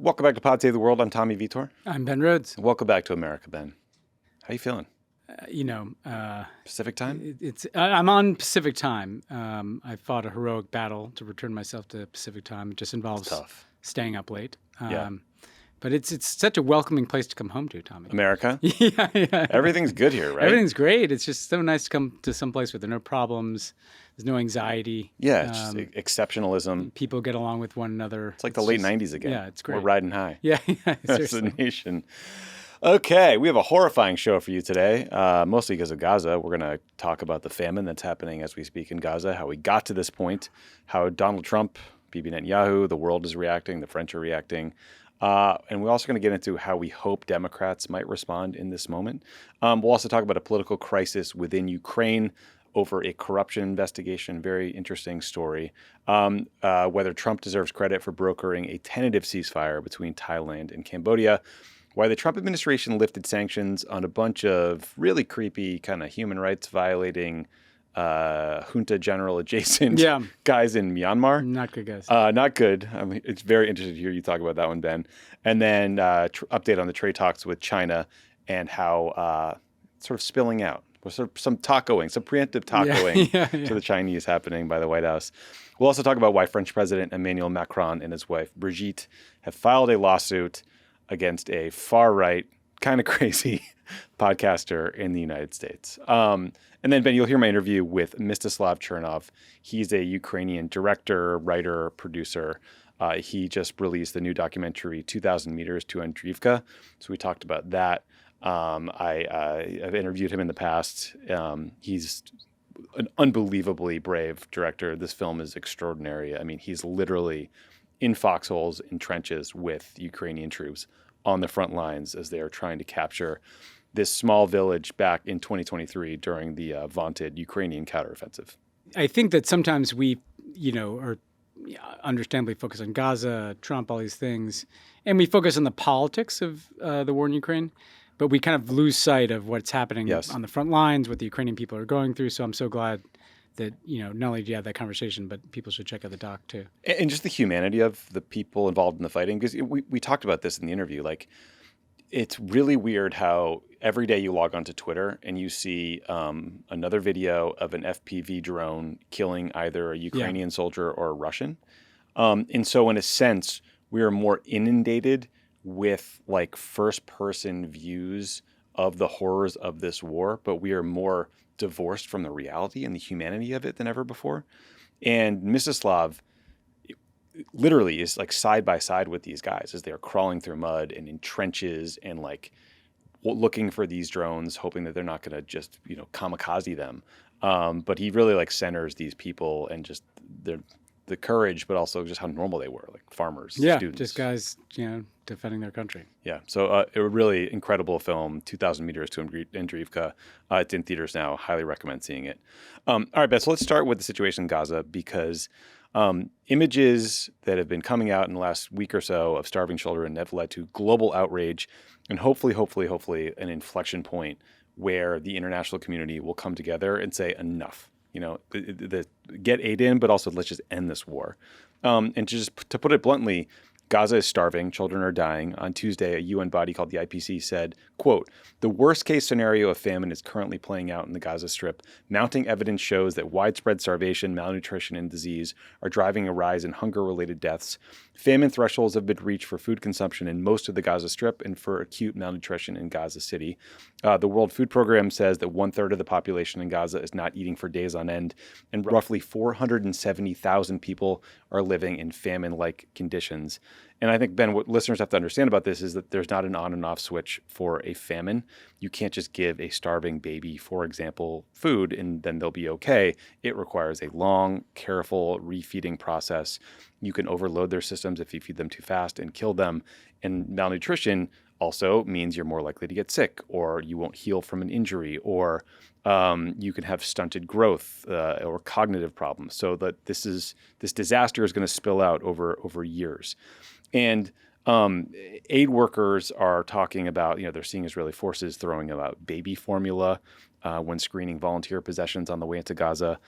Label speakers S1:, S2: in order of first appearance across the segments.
S1: Welcome back to Pod Save the World. I'm Tommy Vietor.
S2: I'm Ben Rhodes.
S1: Welcome back to America, Ben. How you feeling?
S2: Pacific
S1: time?
S2: I'm on Pacific time. I fought a heroic battle to return myself to Pacific time. It just involves staying up late. But it's such a welcoming place to come home to, Tommy.
S1: America?
S2: Yeah.
S1: Everything's good here, right?
S2: Everything's great. It's just so nice to come to some place where there are no problems. There's no anxiety.
S1: Yeah, it's just exceptionalism.
S2: People get along with one another.
S1: It's like the late 90s again.
S2: Yeah, it's great.
S1: We're riding high.
S2: Yeah,
S1: As a nation. Okay, we have a horrifying show for you today, mostly because of Gaza. We're going to talk about the famine that's happening as we speak in Gaza, how we got to this point, how Donald Trump, Bibi Netanyahu, the world is reacting, the French are reacting. And we're also going to get into how we hope Democrats might respond in this moment. We'll also talk about a political crisis within Ukraine over a corruption investigation. Very interesting story. Whether Trump deserves credit for brokering a tentative ceasefire between Thailand and Cambodia. Why the Trump administration lifted sanctions on a bunch of really creepy kind of human rights violating junta general adjacent guys in Myanmar.
S2: Not good guys.
S1: Not good. I mean, it's very interesting to hear you talk about that one, Ben. And then update on the trade talks with China and how sort of spilling out. Sort of some preemptive tacoing to the Chinese happening by the White House. We'll also talk about why French President Emannuel Macron and his wife Brigitte have filed a lawsuit against a far-right, kind of crazy podcaster in the United States. And then, Ben, you'll hear my interview with Mstyslav Chernov. He's a Ukrainian director, writer, producer. He just released the new documentary, 2,000 Meters to Andriivka. So we talked about that. I've interviewed him in the past. He's an unbelievably brave director. This film is extraordinary. I mean, he's literally in foxholes, in trenches with Ukrainian troops on the front lines as they are trying to capture this small village back in 2023 during the vaunted Ukrainian counteroffensive.
S2: I think that sometimes we, are understandably focused on Gaza, Trump, all these things, and we focus on the politics of the war in Ukraine, but we kind of lose sight of what's happening on the front lines, what the Ukrainian people are going through. So I'm so glad that, not only do you have that conversation, but people should check out the doc too.
S1: And just the humanity of the people involved in the fighting, because we talked about this in the interview. Like, it's really weird how every day you log onto Twitter and you see another video of an FPV drone killing either a Ukrainian soldier or a Russian. And so in a sense, we are more inundated with like first-person views of the horrors of this war, but we are more divorced from the reality and the humanity of it than ever before. And Mstyslav literally is like side by side with these guys as they're crawling through mud and in trenches and like looking for these drones, hoping that they're not going to just, kamikaze them. But he really like centers these people and just the courage, but also just how normal they were, like farmers, students.
S2: Just guys, defending their country.
S1: Yeah. So a really incredible film, 2,000 Meters to Andriivka. It's in theaters now. Highly recommend seeing it. All right, Beth, so let's start with the situation in Gaza because images that have been coming out in the last week or so of starving children have led to global outrage and hopefully an inflection point where the international community will come together and say enough. Get aid in, but also let's just end this war. And to put it bluntly, Gaza is starving. Children are dying. On Tuesday, a UN body called the IPC said, quote, "The worst case scenario of famine is currently playing out in the Gaza Strip. Mounting evidence shows that widespread starvation, malnutrition, and disease are driving a rise in hunger-related deaths. Famine thresholds have been reached for food consumption in most of the Gaza Strip and for acute malnutrition in Gaza City. The World Food Program says that 1/3 of the population in Gaza is not eating for days on end, and roughly 470,000 people are living in famine-like conditions." And I think, Ben, what listeners have to understand about this is that there's not an on and off switch for a famine. You can't just give a starving baby, for example, food and then they'll be okay. It requires a long, careful refeeding process. You can overload their systems if you feed them too fast and kill them. And malnutrition also means you're more likely to get sick, or you won't heal from an injury, or you can have stunted growth or cognitive problems. So that this disaster is going to spill out over years. And aid workers are talking about, they're seeing Israeli forces throwing out baby formula when screening volunteer possessions on the way into Gaza.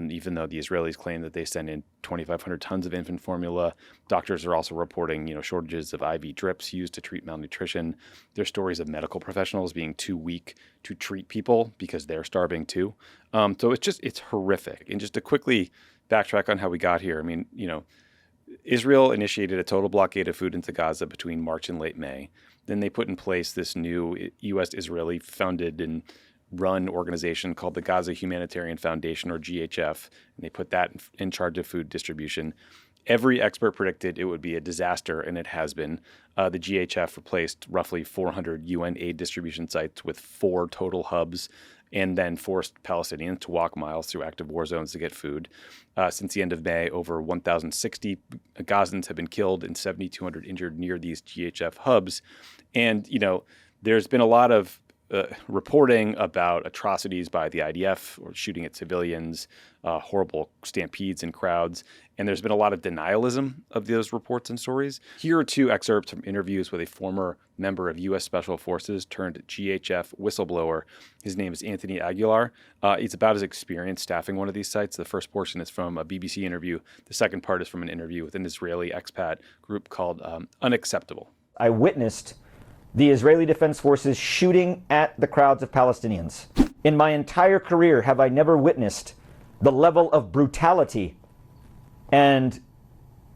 S1: even though the Israelis claim that they send in 2,500 tons of infant formula. Doctors are also reporting, shortages of IV drips used to treat malnutrition. There's stories of medical professionals being too weak to treat people because they're starving too. So it's horrific. And just to quickly backtrack on how we got here, Israel initiated a total blockade of food into Gaza between March and late May. Then they put in place this new U.S.-Israeli founded and run organization called the Gaza Humanitarian Foundation, or GHF, and they put that in charge of food distribution. Every expert predicted it would be a disaster, and it has been. The GHF replaced roughly 400 UN aid distribution sites with 4 total hubs, and then forced Palestinians to walk miles through active war zones to get food. Since the end of May, over 1,060 Gazans have been killed and 7,200 injured near these GHF hubs. And, there's been a lot of reporting about atrocities by the IDF or shooting at civilians, horrible stampedes in crowds. And there's been a lot of denialism of those reports and stories. Here are 2 excerpts from interviews with a former member of U.S. Special Forces turned GHF whistleblower. His name is Anthony Aguilar. He's about his experience staffing one of these sites. The first portion is from a BBC interview. The second part is from an interview with an Israeli expat group called Unacceptable.
S3: I witnessed the Israeli Defense Forces shooting at the crowds of Palestinians. In my entire career, have I never witnessed the level of brutality and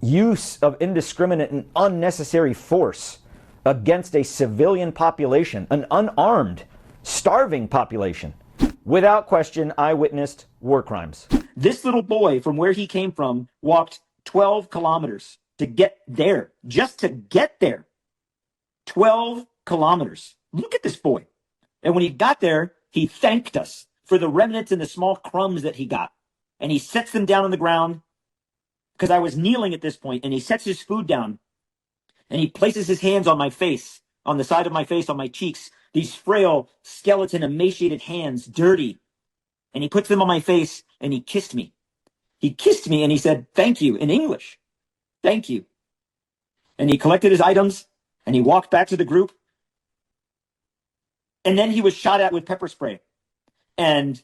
S3: use of indiscriminate and unnecessary force against a civilian population, an unarmed, starving population. Without question, I witnessed war crimes.
S4: This little boy, from where he came from, walked 12 kilometers to get there, just to get there. 12 kilometers. Look at this boy. And when he got there, he thanked us for the remnants and the small crumbs that he got. And he sets them down on the ground, because I was kneeling at this point, and he sets his food down and he places his hands on my face, on the side of my face, on my cheeks, these frail, skeleton, emaciated hands, dirty. And he puts them on my face and he kissed me. He kissed me and he said, "Thank you," in English. "Thank you." And he collected his items and he walked back to the group. And then he was shot at with pepper spray and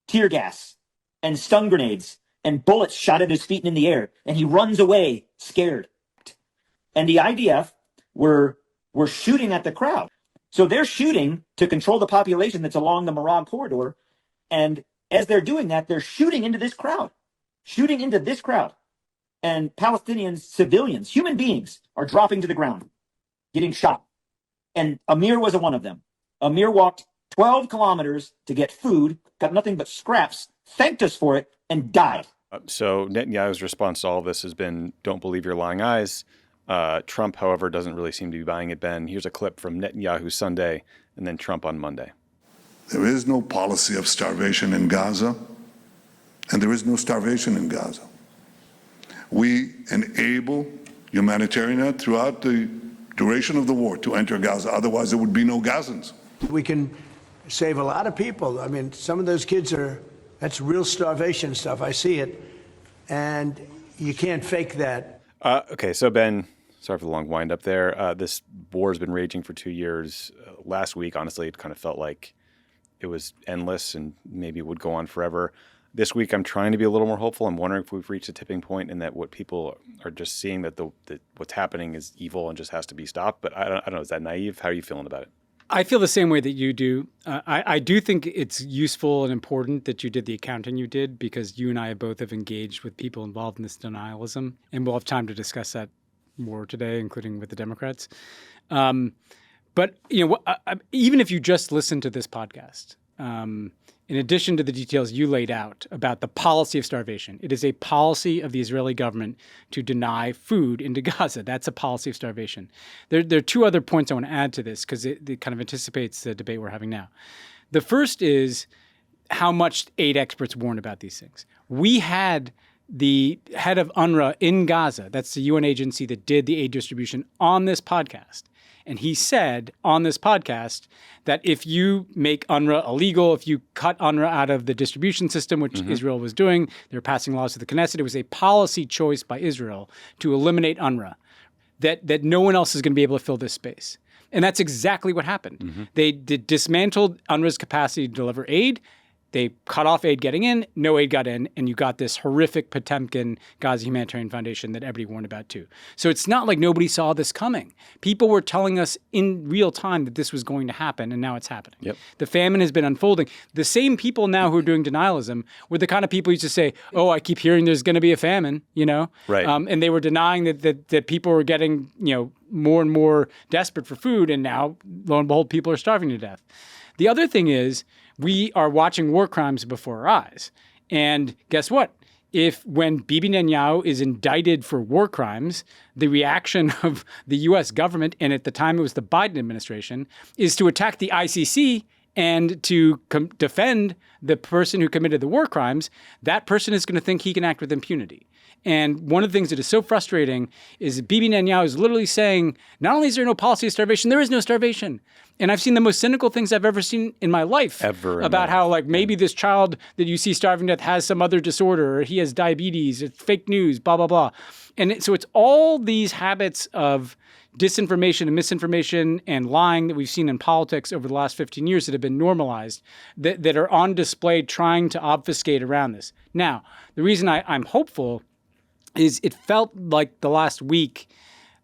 S4: tear gas and stun grenades and bullets shot at his feet and in the air. And he runs away scared. And the IDF were shooting at the crowd. So they're shooting to control the population that's along the Marag corridor. And as they're doing that, they're shooting into this crowd. And Palestinian civilians, human beings, are dropping to the ground, getting shot. And Amir was one of them. Amir walked 12 kilometers to get food, got nothing but scraps, thanked us for it, and died.
S1: So Netanyahu's response to all of this has been, "Don't believe your lying eyes." Trump, however, doesn't really seem to be buying it, Ben. Here's a clip from Netanyahu Sunday and then Trump on Monday.
S5: There is no policy of starvation in Gaza, and there is no starvation in Gaza. We enable humanitarian aid throughout the duration of the war to enter Gaza. Otherwise, there would be no Gazans.
S6: We can save a lot of people. I mean, some of those kids that's real starvation stuff. I see it. And you can't fake that.
S1: Okay, so Ben, sorry for the long wind up there. This war has been raging for 2 years. Last week, honestly, it kind of felt like it was endless and maybe would go on forever. This week, I'm trying to be a little more hopeful. I'm wondering if we've reached a tipping point and that what people are just seeing that what's happening is evil and just has to be stopped. But I don't know. Is that naive? How are you feeling about it?
S2: I feel the same way that you do. I do think it's useful and important that you did the accounting you did, because you and I both have engaged with people involved in this denialism, and we'll have time to discuss that more today, including with the Democrats. But even if you just listen to this podcast, in addition to the details you laid out about the policy of starvation, it is a policy of the Israeli government to deny food into Gaza. That's a policy of starvation. There are 2 other points I want to add to this, because it kind of anticipates the debate we're having now. The first is how much aid experts warn about these things. We had the head of UNRWA in Gaza, that's the UN agency that did the aid distribution, on this podcast. And he said on this podcast that if you make UNRWA illegal, if you cut UNRWA out of the distribution system, which Israel was doing, they're passing laws to the Knesset. It was a policy choice by Israel to eliminate UNRWA, that no one else is going to be able to fill this space. And that's exactly what happened. They dismantled UNRWA's capacity to deliver aid. They cut off aid getting in, no aid got in, and you got this horrific Potemkin Gaza Humanitarian Foundation that everybody warned about too. So it's not like nobody saw this coming. People were telling us in real time that this was going to happen, and now it's happening.
S1: Yep.
S2: The famine has been unfolding. The same people now who are doing denialism were the kind of people who used to say, oh, I keep hearing there's going to be a famine,
S1: Right.
S2: And they were denying that people were getting, more and more desperate for food, and now, lo and behold, people are starving to death. The other thing is we are watching war crimes before our eyes. And guess what? When Bibi Netanyahu is indicted for war crimes, the reaction of the U.S. government, and at the time it was the Biden administration, is to attack the ICC and to defend the person who committed the war crimes. That person is going to think he can act with impunity. And one of the things that is so frustrating is that Bibi Netanyahu is literally saying, not only is there no policy of starvation, there is no starvation. And I've seen the most cynical things I've ever seen in my life about how maybe this child that you see starving to death has some other disorder, or he has diabetes, it's fake news, blah, blah, blah. And so it's all these habits of disinformation and misinformation and lying that we've seen in politics over the last 15 years that have been normalized, that are on display trying to obfuscate around this. Now, the reason I'm hopeful is it felt like the last week,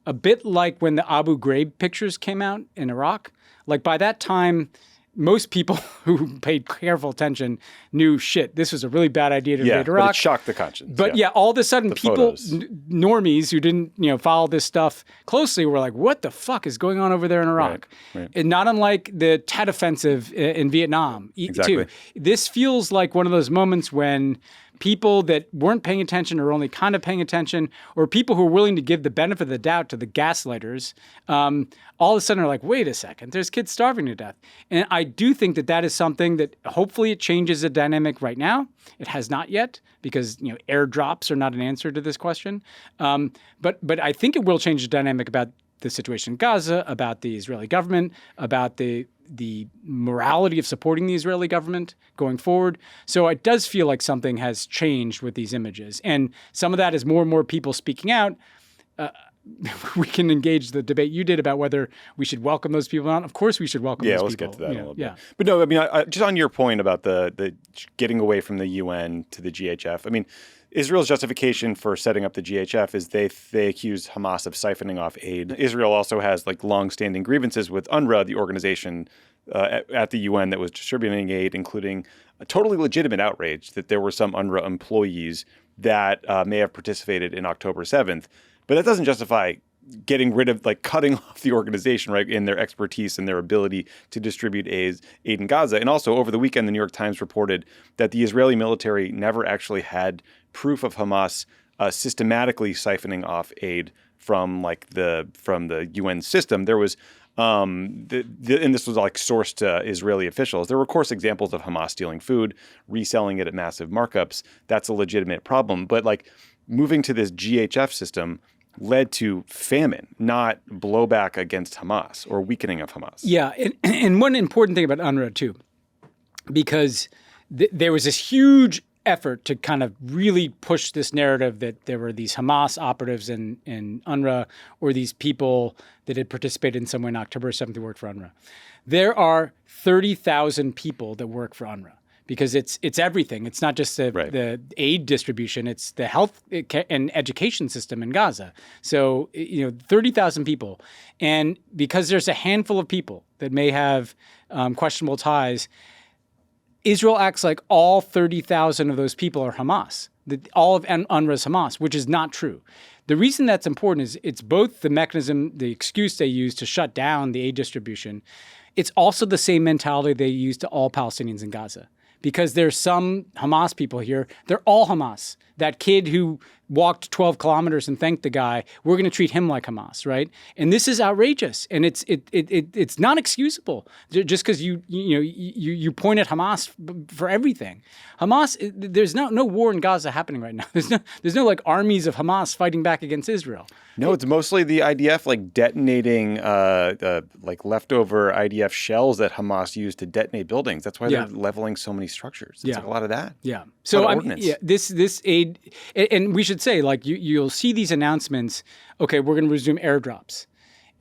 S2: a bit like when the Abu Ghraib pictures came out in Iraq. Like by that time, most people who paid careful attention knew, shit, this was a really bad idea to invade Iraq.
S1: But it shocked the conscience.
S2: But all of a sudden, people, normies who didn't follow this stuff closely were like, what the fuck is going on over there in Iraq?
S1: Right.
S2: And not unlike the Tet Offensive in Vietnam,
S1: Exactly.
S2: too. This feels like one of those moments when people that weren't paying attention or only kind of paying attention, or people who are willing to give the benefit of the doubt to the gaslighters, all of a sudden are like, wait a second, there's kids starving to death. And I do think that is something that hopefully it changes the dynamic right now. It has not yet, because airdrops are not an answer to this question. But I think it will change the dynamic about the situation in Gaza, about the Israeli government, about the morality of supporting the Israeli government going forward. So it does feel like something has changed with these images. And some of that is more and more people speaking out. We can engage the debate you did about whether we should welcome those people or not. Of course we should welcome those people.
S1: Yeah, let's get to that in a little bit. But no, I mean, just on your point about the getting away from the UN to the GHF, I mean, Israel's justification for setting up the GHF is they accuse Hamas of siphoning off aid. Israel also has long-standing grievances with UNRWA, the organization at the UN that was distributing aid, including a totally legitimate outrage that there were some UNRWA employees that may have participated in October 7th. But that doesn't justify getting rid of, cutting off the organization, right, in their expertise and their ability to distribute aid in Gaza. And also, over the weekend, the New York Times reported that the Israeli military never actually had proof of Hamas systematically siphoning off aid from the UN system. There was, and this was sourced to Israeli officials. There were, of course, examples of Hamas stealing food, reselling it at massive markups. That's a legitimate problem. But moving to this GHF system led to famine, not blowback against Hamas or weakening of Hamas.
S2: Yeah, and one important thing about UNRWA too, because there was this huge effort to kind of really push this narrative that there were these Hamas operatives in UNRWA, or these people that had participated in some way in October 7th who worked for UNRWA. There are 30,000 people that work for UNRWA. Because it's everything. It's not just the aid distribution. It's the health and education system in Gaza. So 30,000 people, and because there's a handful of people that may have questionable ties, Israel acts like all 30,000 of those people are Hamas. That all of UNRWA is Hamas, which is not true. The reason that's important is it's both the mechanism, the excuse they use to shut down the aid distribution. It's also the same mentality they use to all Palestinians in Gaza. Because there's some Hamas people here. They're all Hamas. That kid who walked 12 kilometers and thanked the guy, we're going to treat him like Hamas, right? And this is outrageous, and it's not excusable just because you point at Hamas for everything. Hamas, there's no war in Gaza happening right now. There's no armies of Hamas fighting back against Israel.
S1: No, it's mostly the IDF detonating leftover IDF shells that Hamas used to detonate buildings. That's why they're leveling so many structures. It's a lot of that.
S2: Yeah. So this aid, and we should say you'll see these announcements. Okay, we're going to resume airdrops,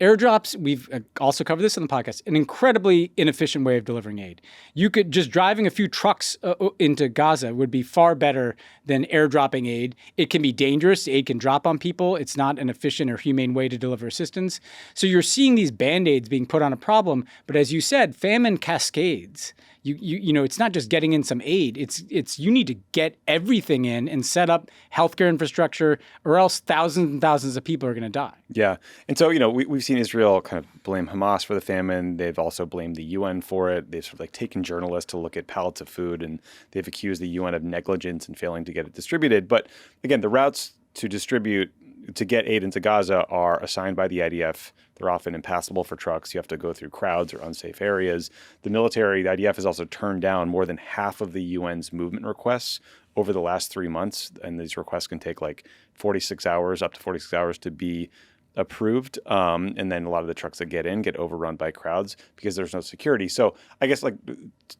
S2: Airdrops, we've also covered this on the podcast, an incredibly inefficient way of delivering aid. You could just driving a few trucks into Gaza would be far better than airdropping aid. It can be dangerous. Aid can drop on people. It's not an efficient or humane way to deliver assistance. So you're seeing these Band-Aids being put on a problem. But as you said, famine cascades. You know, it's not just getting in some aid. It's you need to get everything in and set up healthcare infrastructure, or else thousands and thousands of people are going to die.
S1: Yeah. And so, you know, we've seen Israel kind of blame Hamas for the famine. They've also blamed the UN for it. They've sort of like taken journalists to look at pallets of food, and they've accused the UN of negligence and failing to get it distributed. But again, the routes to get aid into Gaza are assigned by the IDF. They're often impassable for trucks. You have to go through crowds or unsafe areas. The military, the IDF, has also turned down more than half of the UN's movement requests over the last 3 months. And these requests can take like 46 hours, up to 46 hours to be approved. And then a lot of the trucks that get in get overrun by crowds because there's no security. So I guess like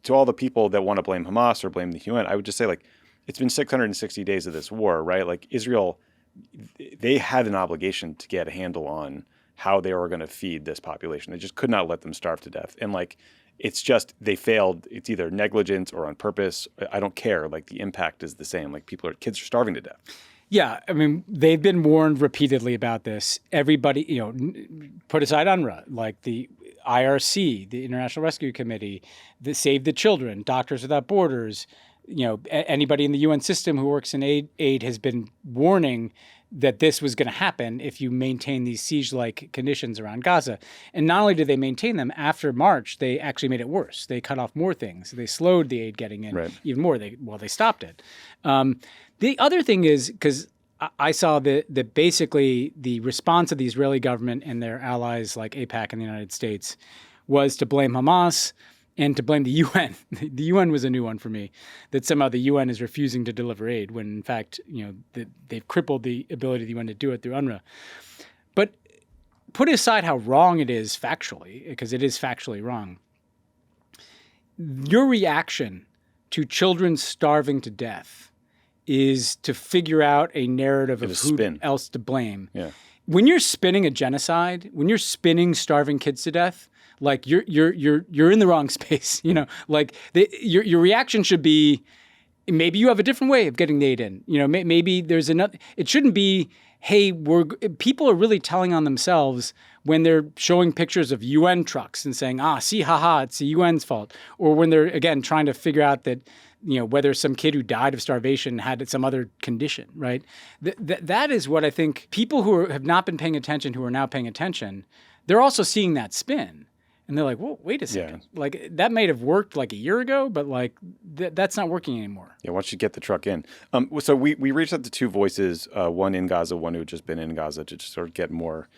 S1: to all the people that want to blame Hamas or blame the UN, I would just say like it's been 660 days of this war, right? Like Israel, they had an obligation to get a handle on how they were going to feed this population. They just could not let them starve to death. And like, it's just, they failed. It's either negligence or on purpose. I don't care. Like the impact is the same. Like kids are starving to death.
S2: Yeah. I mean, they've been warned repeatedly about this. Everybody, you know, put aside UNRWA, like the IRC, the International Rescue Committee, the Save the Children, Doctors Without Borders, you know, anybody in the UN system who works in aid has been warning that this was going to happen if you maintain these siege-like conditions around Gaza. And not only did they maintain them, after March, they actually made it worse. They cut off more things. They slowed the aid getting in even more. They stopped it. The other thing is, because I saw that basically the response of the Israeli government and their allies like AIPAC and the United States was to blame Hamas and to blame the UN. The UN was a new one for me, that somehow the UN is refusing to deliver aid when, in fact, you know, they've crippled the ability of the UN to do it through UNRWA. But put aside how wrong it is factually, because it is factually wrong, your reaction to children starving to death is to figure out a narrative of who else to blame.
S1: Yeah.
S2: When you're spinning a genocide, when you're spinning starving kids to death, like you're in the wrong space, you know. Like your reaction should be, maybe you have a different way of getting the aid in. You know, maybe there's another. It shouldn't be, hey, people are really telling on themselves when they're showing pictures of UN trucks and saying, see, haha, it's the UN's fault, or when they're again trying to figure out that, you know, whether some kid who died of starvation had some other condition, right? That is what I think people who have not been paying attention, who are now paying attention, they're also seeing that spin. And they're like, whoa, wait a second. Yeah. Like, that might have worked like a year ago, but like that's not working anymore.
S1: Yeah, once you get the truck in. So we reached out to two voices, one in Gaza, one who had just been in Gaza, to just sort of get more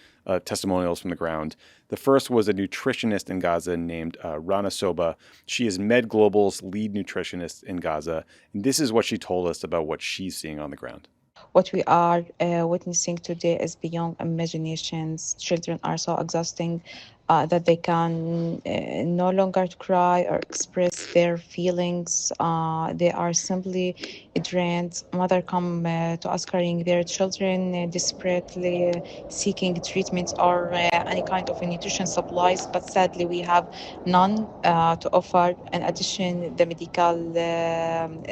S1: testimonials from the ground. The first was a nutritionist in Gaza named Rana Soba. She is Med Global's lead nutritionist in Gaza. And this is what she told us about what she's seeing on the ground.
S7: What we are witnessing today is beyond imaginations. Children are so exhausting that they can no longer cry or express their feelings. They are simply drained. Mother come to us carrying their children, desperately seeking treatment or any kind of nutrition supplies, but sadly we have none to offer. In addition, the medical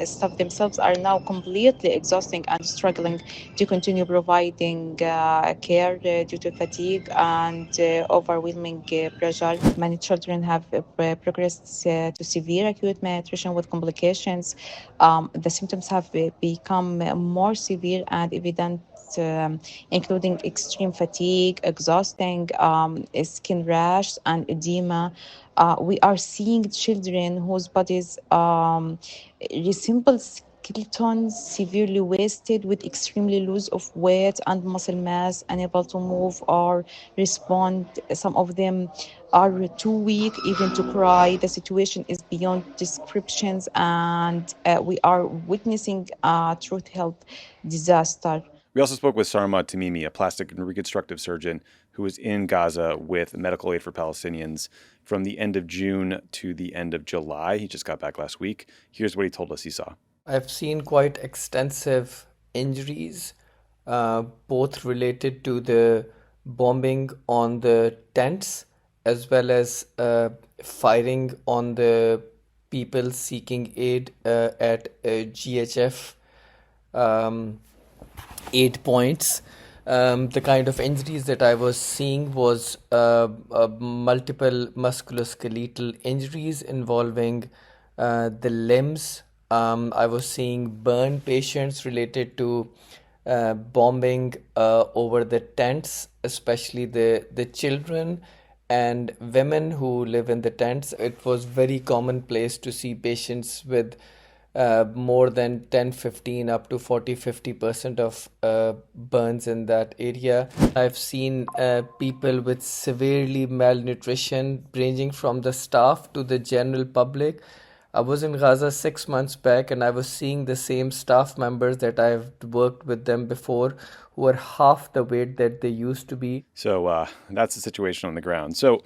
S7: staff themselves are now completely exhausting and struggling to continue providing care due to fatigue and overwhelming pressure. Many children have progressed to severe acute malnutrition with complications. The symptoms have become more severe and evident, including extreme fatigue, exhausting, skin rash, and edema. We are seeing children whose bodies resemble skeletons, severely wasted, with extremely loss of weight and muscle mass, unable to move or respond. Some of them are too weak even to cry. The situation is beyond descriptions, and we are witnessing a truth health disaster.
S1: We also spoke with Sarma Tamimi, a plastic and reconstructive surgeon who was in Gaza with medical aid for Palestinians from the end of June to the end of July. He just got back last week. Here's what he told us he saw.
S8: I've seen quite extensive injuries, both related to the bombing on the tents as well as firing on the people seeking aid at GHF aid points. The kind of injuries that I was seeing was multiple musculoskeletal injuries involving the limbs. I was seeing burn patients related to bombing over the tents, especially the children and women who live in the tents. It was very commonplace to see patients with more than 10, 15, up to 40, 50% of burns in that area. I've seen people with severely malnutrition, ranging from the staff to the general public. I was in Gaza 6 months back, and I was seeing the same staff members that I've worked with them before who are half the weight that they used to be.
S1: So that's the situation on the ground. So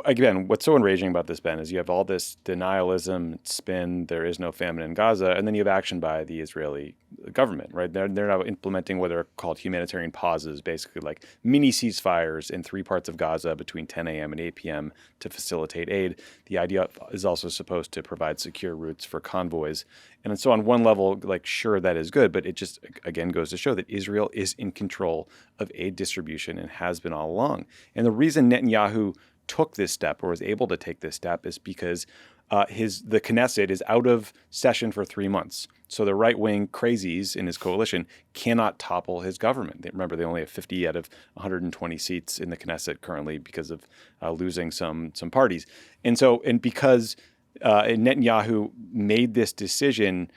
S1: again, what's so enraging about this, Ben, is you have all this denialism, spin, there is no famine in Gaza, and then you have action by the Israeli government, right? They're now implementing what are called humanitarian pauses, basically like mini ceasefires in 3 parts of Gaza between 10 a.m. and 8 p.m. to facilitate aid. The idea is also supposed to provide secure routes for convoys. And so on one level, like, sure, that is good, but it just, again, goes to show that Israel is in control of aid distribution and has been all along. And the reason Netanyahu took this step or was able to take this step is because the Knesset is out of session for 3 months. So the right-wing crazies in his coalition cannot topple his government. Remember, they only have 50 out of 120 seats in the Knesset currently because of losing some parties. And because Netanyahu made this decision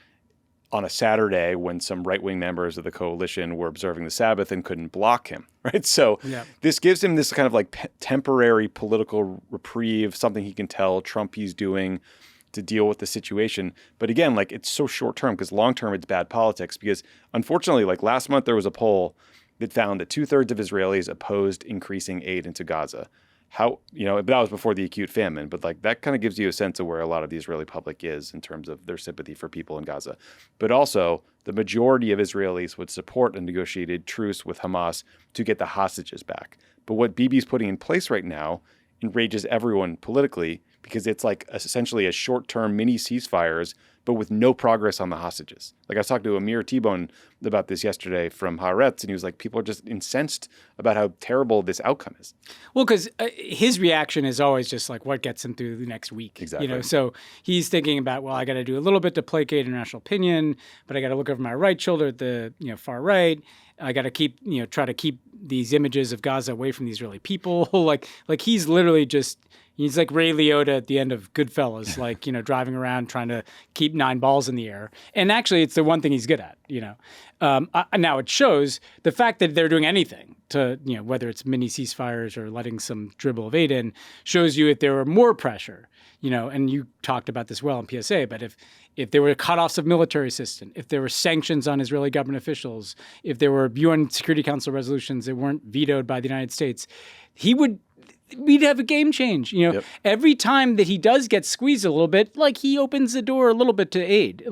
S1: on a Saturday when some right-wing members of the coalition were observing the Sabbath and couldn't block him, right? So This gives him this kind of like temporary political reprieve, something he can tell Trump he's doing to deal with the situation. But again, like, it's so short-term, because long-term it's bad politics, because unfortunately, like last month there was a poll that found that 2/3 of Israelis opposed increasing aid into Gaza. How, that was before the acute famine, but like that kind of gives you a sense of where a lot of the Israeli public is in terms of their sympathy for people in Gaza. But also, the majority of Israelis would support a negotiated truce with Hamas to get the hostages back. But what Bibi's putting in place right now enrages everyone politically, because it's like essentially a short-term mini ceasefires, but with no progress on the hostages. Like, I was talking to Amir T-Bone about this yesterday from Haaretz, and he was like, people are just incensed about how terrible this outcome is.
S2: Well, because his reaction is always just like, what gets him through the next week?
S1: Exactly.
S2: So he's thinking about, well, I got to do a little bit to placate international opinion, but I got to look over my right shoulder at the far right. I got to try to keep these images of Gaza away from the Israeli people. like he's literally just, he's like Ray Liotta at the end of Goodfellas, like, driving around trying to keep 9 balls in the air. And actually, it's the one thing he's good at, Now it shows the fact that they're doing anything to, whether it's mini ceasefires or letting some dribble of aid in, shows you if there were more pressure, and you talked about this well in PSA, but if there were cutoffs of military assistance, if there were sanctions on Israeli government officials, if there were UN Security Council resolutions that weren't vetoed by the United States, we'd have a game change. Every time that he does get squeezed a little bit, like, he opens the door a little bit to aid.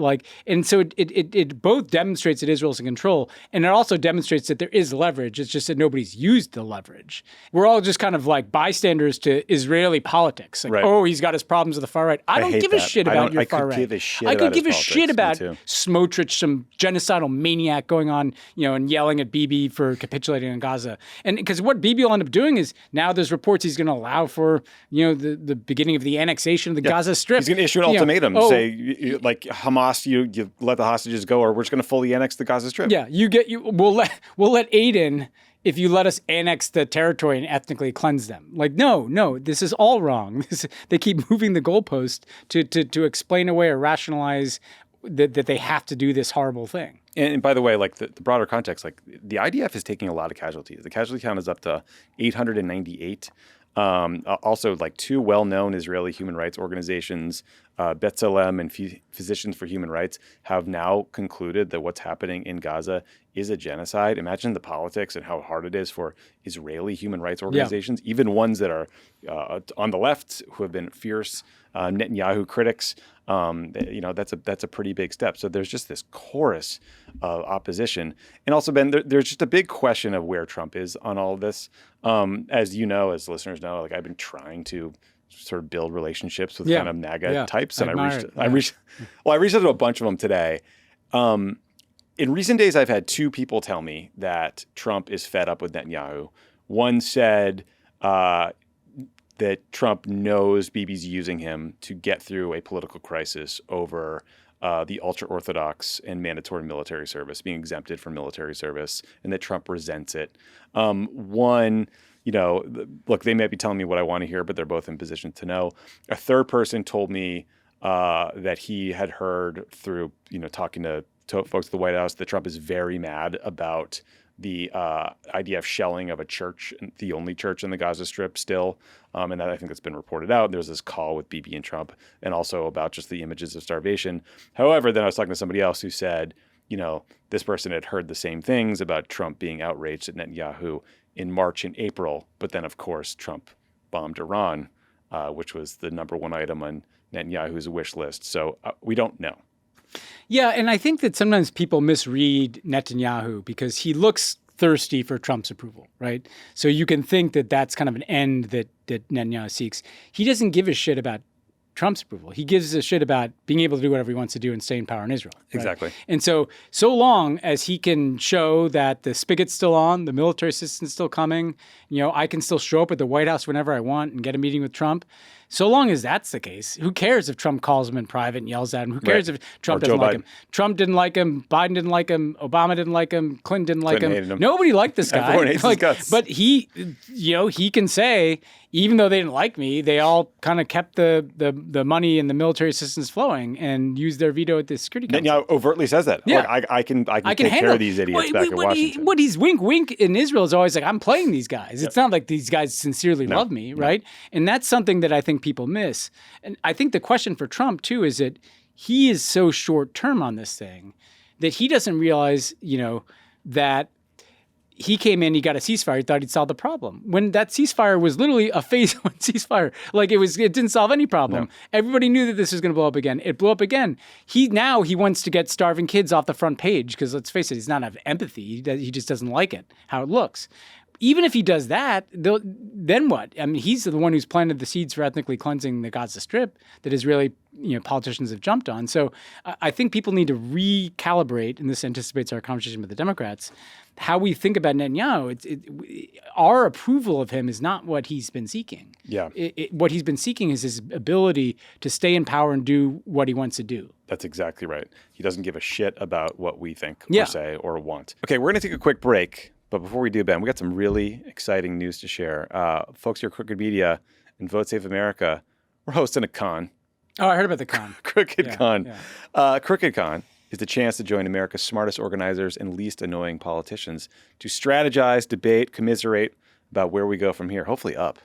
S2: And so it both demonstrates that Israel's in control, and it also demonstrates that there is leverage. It's just that nobody's used the leverage. We're all just kind of like bystanders to Israeli politics. Like,
S1: right.
S2: Oh, he's got his problems with the far right. I don't give a shit about your far right. I could give a shit about Smotrich, some genocidal maniac going on, and yelling at Bibi for capitulating on Gaza. And because what Bibi will end up doing is, now there's reports he's going to allow for, the beginning of the annexation of the Gaza Strip.
S1: He's going to issue an ultimatum, say, like, Hamas, you let the hostages go, or we're just going to fully annex the Gaza Strip.
S2: Yeah, we'll let aid in if you let us annex the territory and ethnically cleanse them. Like, no, this is all wrong. They keep moving the goalpost to explain away or rationalize that they have to do this horrible thing.
S1: And by the way, like, the broader context, like, the IDF is taking a lot of casualties. The casualty count is up to 898. Also, like, 2 well-known Israeli human rights organizations B'Tselem and Physicians for Human Rights have now concluded that what's happening in Gaza is a genocide. Imagine the politics and how hard it is for Israeli human rights organizations, even ones that are on the left who have been fierce Netanyahu critics. That's a pretty big step. So there's just this chorus of opposition. And also, Ben, there's just a big question of where Trump is on all of this. As you know, as listeners know, like I've been trying to sort of build relationships with kind of MAGA types. And I reached out to a bunch of them today. In recent days, I've had two people tell me that Trump is fed up with Netanyahu. One said that Trump knows Bibi's using him to get through a political crisis over the ultra-Orthodox and mandatory military service, being exempted from military service, and that Trump resents it. One, look, they might be telling me what I want to hear, but they're both in position to know. A third person told me that he had heard through, talking to folks at the White House that Trump is very mad about the idea of shelling of a church, the only church in the Gaza Strip still. And that I think that's been reported out. There's this call with Bibi and Trump and also about just the images of starvation. However, then I was talking to somebody else who said, this person had heard the same things about Trump being outraged at Netanyahu in March and April. But then, of course, Trump bombed Iran, which was the number one item on Netanyahu's wish list. So we don't know.
S2: Yeah, and I think that sometimes people misread Netanyahu because he looks thirsty for Trump's approval, right? So you can think that that's kind of an end that Netanyahu seeks. He doesn't give a shit about Trump's approval. He gives a shit about being able to do whatever he wants to do and stay in power in Israel. Right?
S1: Exactly.
S2: And so long as he can show that the spigot's still on, the military assistance still coming, I can still show up at the White House whenever I want and get a meeting with Trump. So long as that's the case, who cares if Trump calls him in private and yells at him? Who cares if Trump doesn't like him? Trump didn't like him. Biden didn't like him. Obama didn't like him. Clinton didn't like him. Nobody liked this guy.
S1: Everyone hates his guts.
S2: But he can say, even though they didn't like me, they all kind of kept the money and the military assistance flowing and used their veto at the Security Council.
S1: Netanyahu overtly says that.
S2: Yeah.
S1: Like, I can take care of these idiots back in Washington.
S2: What he's wink in Israel is always like, I'm playing these guys. It's not like these guys sincerely love me, right? And that's something that I think people miss. And I think the question for Trump, too, is that he is so short term on this thing that he doesn't realize, that he came in, he got a ceasefire, he thought he'd solve the problem. When that ceasefire was literally a phase one ceasefire. Like it didn't solve any problem. No. Everybody knew that this was going to blow up again. It blew up again. He wants to get starving kids off the front page because let's face it, he's not have empathy. He just doesn't like it, how it looks. Even if he does that, then what? I mean, he's the one who's planted the seeds for ethnically cleansing the Gaza Strip that Israeli politicians have jumped on. So I think people need to recalibrate, and this anticipates our conversation with the Democrats, how we think about Netanyahu. Our approval of him is not what he's been seeking.
S1: Yeah.
S2: What he's been seeking is his ability to stay in power and do what he wants to do.
S1: That's exactly right. He doesn't give a shit about what we think or say or want. Okay, we're going to take a quick break. But before we do, Ben, we got some really exciting news to share. Folks here at Crooked Media and Vote Save America, we're hosting a con.
S2: Oh, I heard about the con.
S1: Crooked Con. Yeah. Crooked Con is the chance to join America's smartest organizers and least annoying politicians to strategize, debate, commiserate about where we go from here. Hopefully up.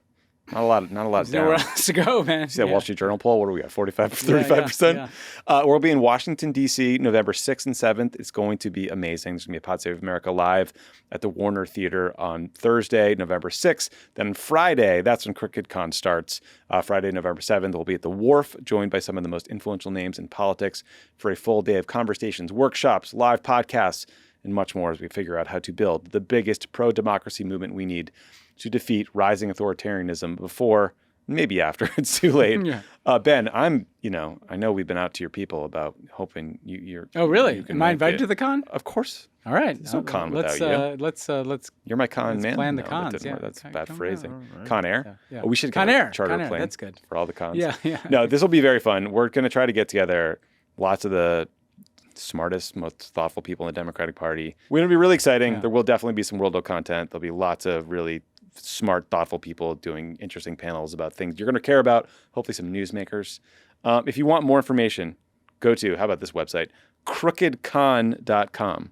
S1: Not a lot
S2: There's
S1: down.
S2: nowhere else to go, man.
S1: See that Wall Street Journal poll? What do we got? 35%? We'll be in Washington, D.C., November 6th and 7th. It's going to be amazing. There's going to be a Pod Save America live at the Warner Theater on Thursday, November 6th. Then Friday, that's when Crooked Con starts. Friday, November 7th, we'll be at the Wharf, joined by some of the most influential names in politics for a full day of conversations, workshops, live podcasts, and much more as we figure out how to build the biggest pro-democracy movement we need to defeat rising authoritarianism before, maybe after it's too late. Ben, I know we've been out to your people about hoping you're.
S2: Oh, really?
S1: You can
S2: Am I invited to the con?
S1: Of course.
S2: All right.
S1: There's no con without you.
S2: Let's.
S1: You're my con man.
S2: Plan the cons.
S1: That's bad phrasing. Con Air.
S2: Yeah.
S1: Oh, we should
S2: Con Air.
S1: charter a plane.
S2: That's good
S1: for all the cons.
S2: Yeah.
S1: No, this will be very fun. We're going to try to get together lots of the smartest, most thoughtful people in the Democratic Party. We're going to be really exciting. Yeah. There will definitely be some World content. There'll be lots of really smart, thoughtful people doing interesting panels about things you're going to care about, hopefully some newsmakers. If you want more information, go to, how about this website, crookedcon.com.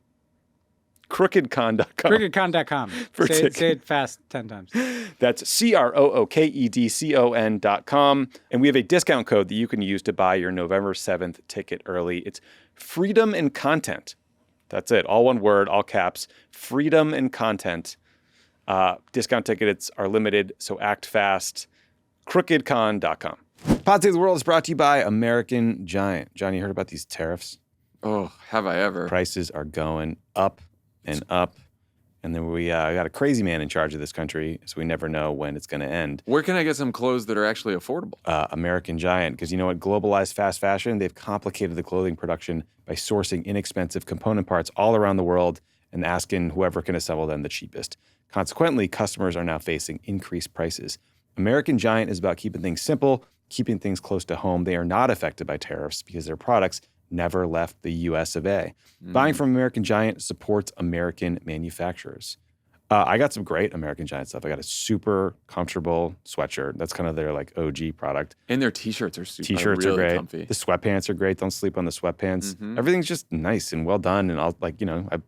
S1: crookedcon.com.
S2: Crookedcon.com. Say it fast 10 times.
S1: That's crookedcon.com. And we have a discount code that you can use to buy your November 7th ticket early. It's Freedom and Content. That's it. All one word, all caps. Freedom and Content. Discount tickets are limited, so act fast. crookedcon.com. Pod Save the World is brought to you by American Giant. John, you heard about these tariffs?
S9: Oh, have I ever?
S1: Prices are going up and up. And then we got a crazy man in charge of this country, so we never know when it's going to end.
S9: Where can I get some clothes that are actually affordable?
S1: American Giant, because you know what? Globalized fast fashion, they've complicated the clothing production by sourcing inexpensive component parts all around the world and asking whoever can assemble them the cheapest. Consequently, customers are now facing increased prices. American Giant is about keeping things simple, keeping things close to home. They are not affected by tariffs because their products never left the U.S. of A. Buying from American Giant supports American manufacturers. I got some great American Giant stuff. I got a super comfortable sweatshirt. That's kind of their like OG product.
S9: And their t-shirts are
S1: T-shirts
S9: really
S1: are great.
S9: comfy.
S1: The sweatpants are great. Don't sleep on the sweatpants. Everything's just nice and well done. And I'll I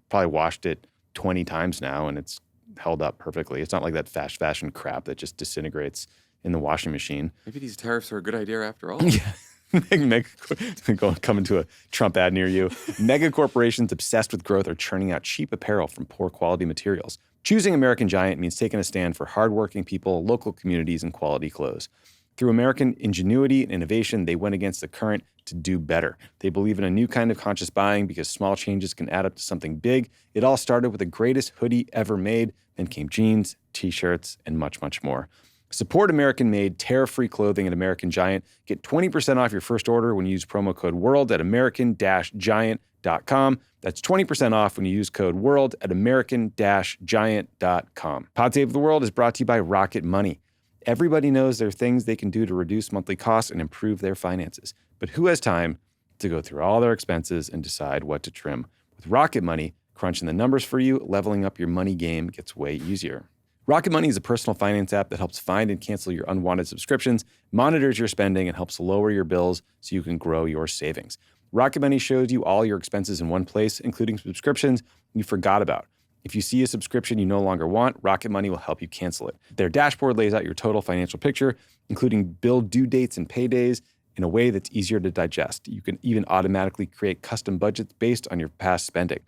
S1: probably washed it 20 times now and it's held up perfectly. It's not like that fast fashion crap that just disintegrates in the washing machine.
S9: Maybe these tariffs are a good idea after all.
S1: Yeah. Coming to a Trump ad near you. Mega corporations obsessed with growth are churning out cheap apparel from poor quality materials. Choosing American Giant means taking a stand for hardworking people, local communities, and quality clothes. Through American ingenuity and innovation, they went against the current to do better. They believe in a new kind of conscious buying because small changes can add up to something big. It all started with the greatest hoodie ever made, then came jeans, t-shirts, and much, much more. Support American-made, tariff-free clothing at American Giant. Get 20% off your first order when you use promo code WORLD at american-giant.com. That's 20% off when you use code WORLD at american-giant.com. Pod Save the World is brought to you by Rocket Money. Everybody knows there are things they can do to reduce monthly costs and improve their finances. But who has time to go through all their expenses and decide what to trim? With Rocket Money, crunching the numbers for you, leveling up your money game gets way easier. Rocket Money is a personal finance app that helps find and cancel your unwanted subscriptions, monitors your spending, and helps lower your bills so you can grow your savings. Rocket Money shows you all your expenses in one place, including subscriptions you forgot about. If you see a subscription you no longer want, Rocket Money will help you cancel it. Their dashboard lays out your total financial picture, including bill due dates and paydays, in a way that's easier to digest. You can even automatically create custom budgets based on your past spending.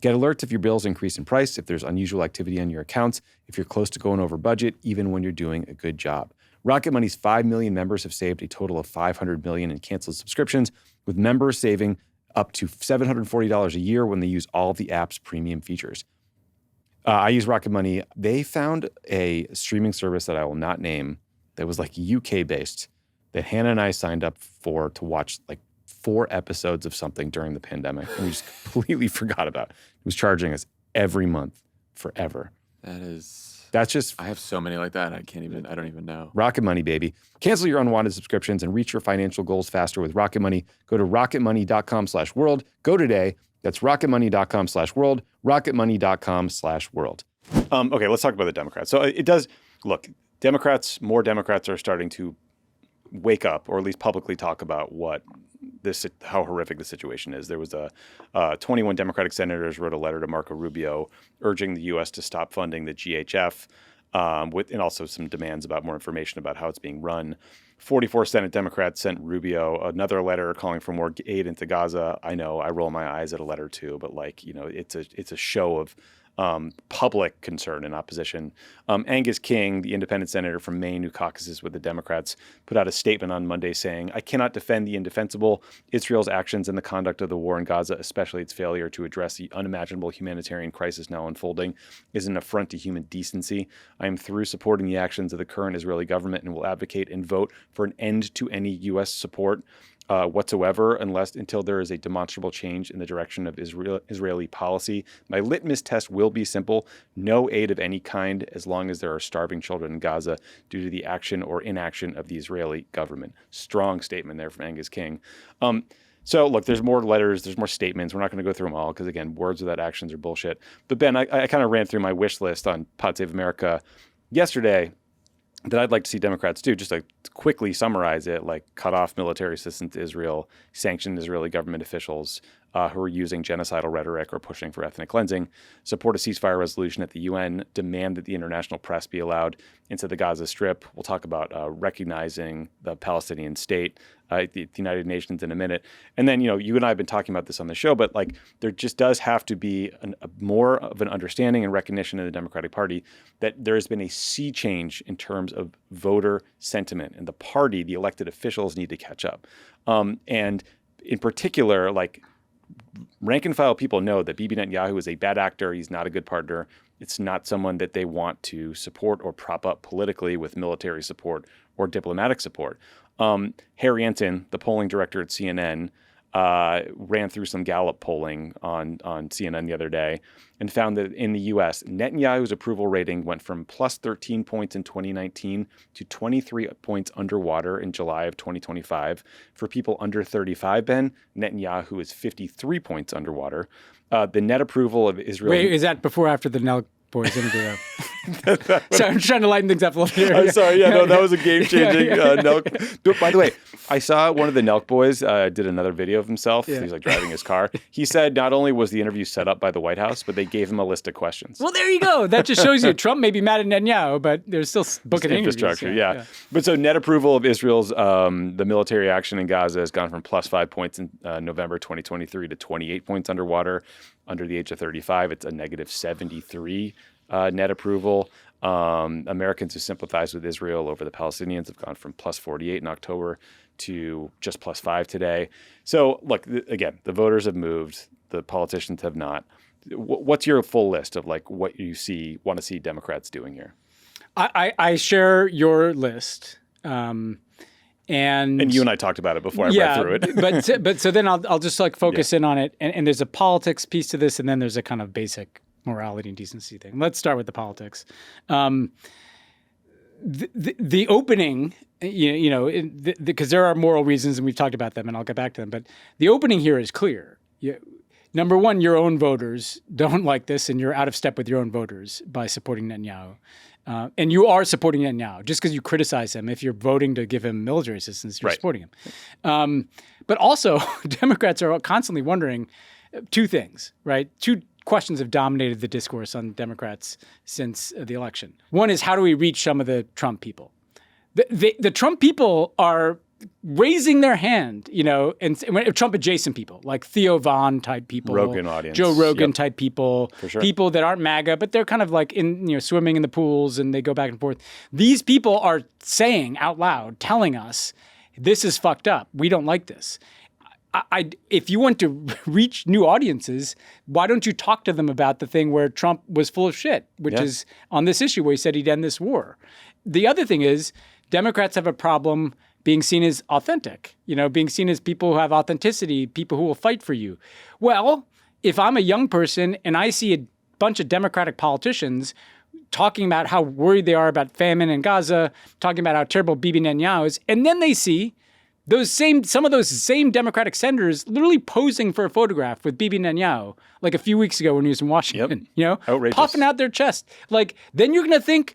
S1: Get alerts if your bills increase in price, if there's unusual activity on your accounts, if you're close to going over budget, even when you're doing a good job. Rocket Money's 5 million members have saved a total of $500 million in canceled subscriptions, with members saving up to $740 a year when they use all of the app's premium features. I use Rocket Money. They found a streaming service that I will not name that was like UK-based that Hannah and I signed up for to watch like 4 episodes of something during the pandemic, and we just completely forgot about it. It was charging us every month forever. That's just...
S9: I have so many like that. I don't even know.
S1: Rocket Money, baby. Cancel your unwanted subscriptions and reach your financial goals faster with Rocket Money. Go to rocketmoney.com/world. Go today. That's rocketmoney.com/world. rocketmoney.com/world. Okay, let's talk about the Democrats. So it does... Look, more Democrats are starting to wake up, or at least publicly talk about how horrific the situation is. There was 21 Democratic senators wrote a letter to Marco Rubio urging the U.S. to stop funding the GHF, and also some demands about more information about how it's being run. 44 Senate Democrats sent Rubio another letter calling for more aid into Gaza. I know I roll my eyes at a letter too, but it's a show of public concern and opposition. Angus King, the independent senator from Maine who caucuses with the Democrats, put out a statement on Monday saying, "I cannot defend the indefensible. Israel's actions and the conduct of the war in Gaza, especially its failure to address the unimaginable humanitarian crisis now unfolding, is an affront to human decency. I am through supporting the actions of the current Israeli government and will advocate and vote for an end to any U.S. support whatsoever until there is a demonstrable change in the direction of Israeli policy. My litmus test will be simple: no aid of any kind as long as there are starving children in Gaza due to the action or inaction of the Israeli government." Strong statement there from Angus King. So look, there's more letters, there's more statements. We're not going to go through them all because, again, words without actions are bullshit. But Ben, I kind of ran through my wish list on Pod Save America yesterday that I'd like to see Democrats do, just to quickly summarize it, like cut off military assistance to Israel, sanction Israeli government officials, who are using genocidal rhetoric or pushing for ethnic cleansing, support a ceasefire resolution at the UN, demand that the international press be allowed into the Gaza Strip. We'll talk about recognizing the Palestinian state at the United Nations in a minute. And then, you and I have been talking about this on the show, but like there just does have to be more of an understanding and recognition in the Democratic Party that there has been a sea change in terms of voter sentiment, and the party, the elected officials need to catch up. And in particular, like rank and file people know that Bibi Netanyahu is a bad actor. He's not a good partner. It's not someone that they want to support or prop up politically with military support or diplomatic support. Harry Enton, the polling director at CNN, ran through some Gallup polling on CNN the other day and found that in the U.S., Netanyahu's approval rating went from plus 13 points in 2019 to 23 points underwater in July of 2025. For people under 35, Ben, Netanyahu is 53 points underwater. The net approval of Israel...
S2: Wait, is that before or after the Nelk boys interview? Sorry, I'm trying to lighten things up a little bit.
S1: I'm sorry. That was a game-changing Nelk. By the way, I saw one of the Nelk boys did another video of himself. Yeah. He's like driving his car. He said not only was the interview set up by the White House, but they gave him a list of questions.
S2: Well, there you go. That just shows you Trump may be mad at Netanyahu, but there's still booking
S1: infrastructure. Yeah. But so net approval of Israel's the military action in Gaza has gone from plus 5 points in November 2023 to 28 points underwater. Under the age of 35, it's a negative 73 net approval. Americans who sympathize with Israel over the Palestinians have gone from plus 48 in October to just plus 5 today. So look, again, the voters have moved. The politicians have not. What's your full list of like what you want to see Democrats doing here?
S2: I share your list. And
S1: you and I talked about it before I read through it.
S2: but so then I'll just like focus in on it. And there's a politics piece to this, and then there's a kind of basic morality and decency thing. Let's start with the politics. The opening, because there are moral reasons, and we've talked about them, and I'll get back to them. But the opening here is clear. Number one, your own voters don't like this, and you're out of step with your own voters by supporting Netanyahu. And you are supporting Netanyahu. Just because you criticize him, if you're voting to give him military assistance, you're supporting him. But also, Democrats are constantly wondering two things, right? Two questions have dominated the discourse on Democrats since the election. One is, how do we reach some of the Trump people? The Trump people are raising their hand, and Trump adjacent people like Theo Von type people,
S1: Rogan audience,
S2: Joe Rogan type people,
S1: for sure.
S2: People that aren't MAGA, but they're kind of like in, swimming in the pools and they go back and forth. These people are saying out loud, telling us, this is fucked up. We don't like this. If you want to reach new audiences, why don't you talk to them about the thing where Trump was full of shit, which is on this issue where he said he'd end this war. The other thing is Democrats have a problem being seen as authentic, being seen as people who have authenticity, people who will fight for you. Well, if I'm a young person and I see a bunch of Democratic politicians talking about how worried they are about famine in Gaza, talking about how terrible Bibi Netanyahu is, and then they see some of those same Democratic senators literally posing for a photograph with Bibi Netanyahu, like a few weeks ago when he was in Washington,
S1: Outrageous.
S2: Puffing out their chest. Like, then you're going to think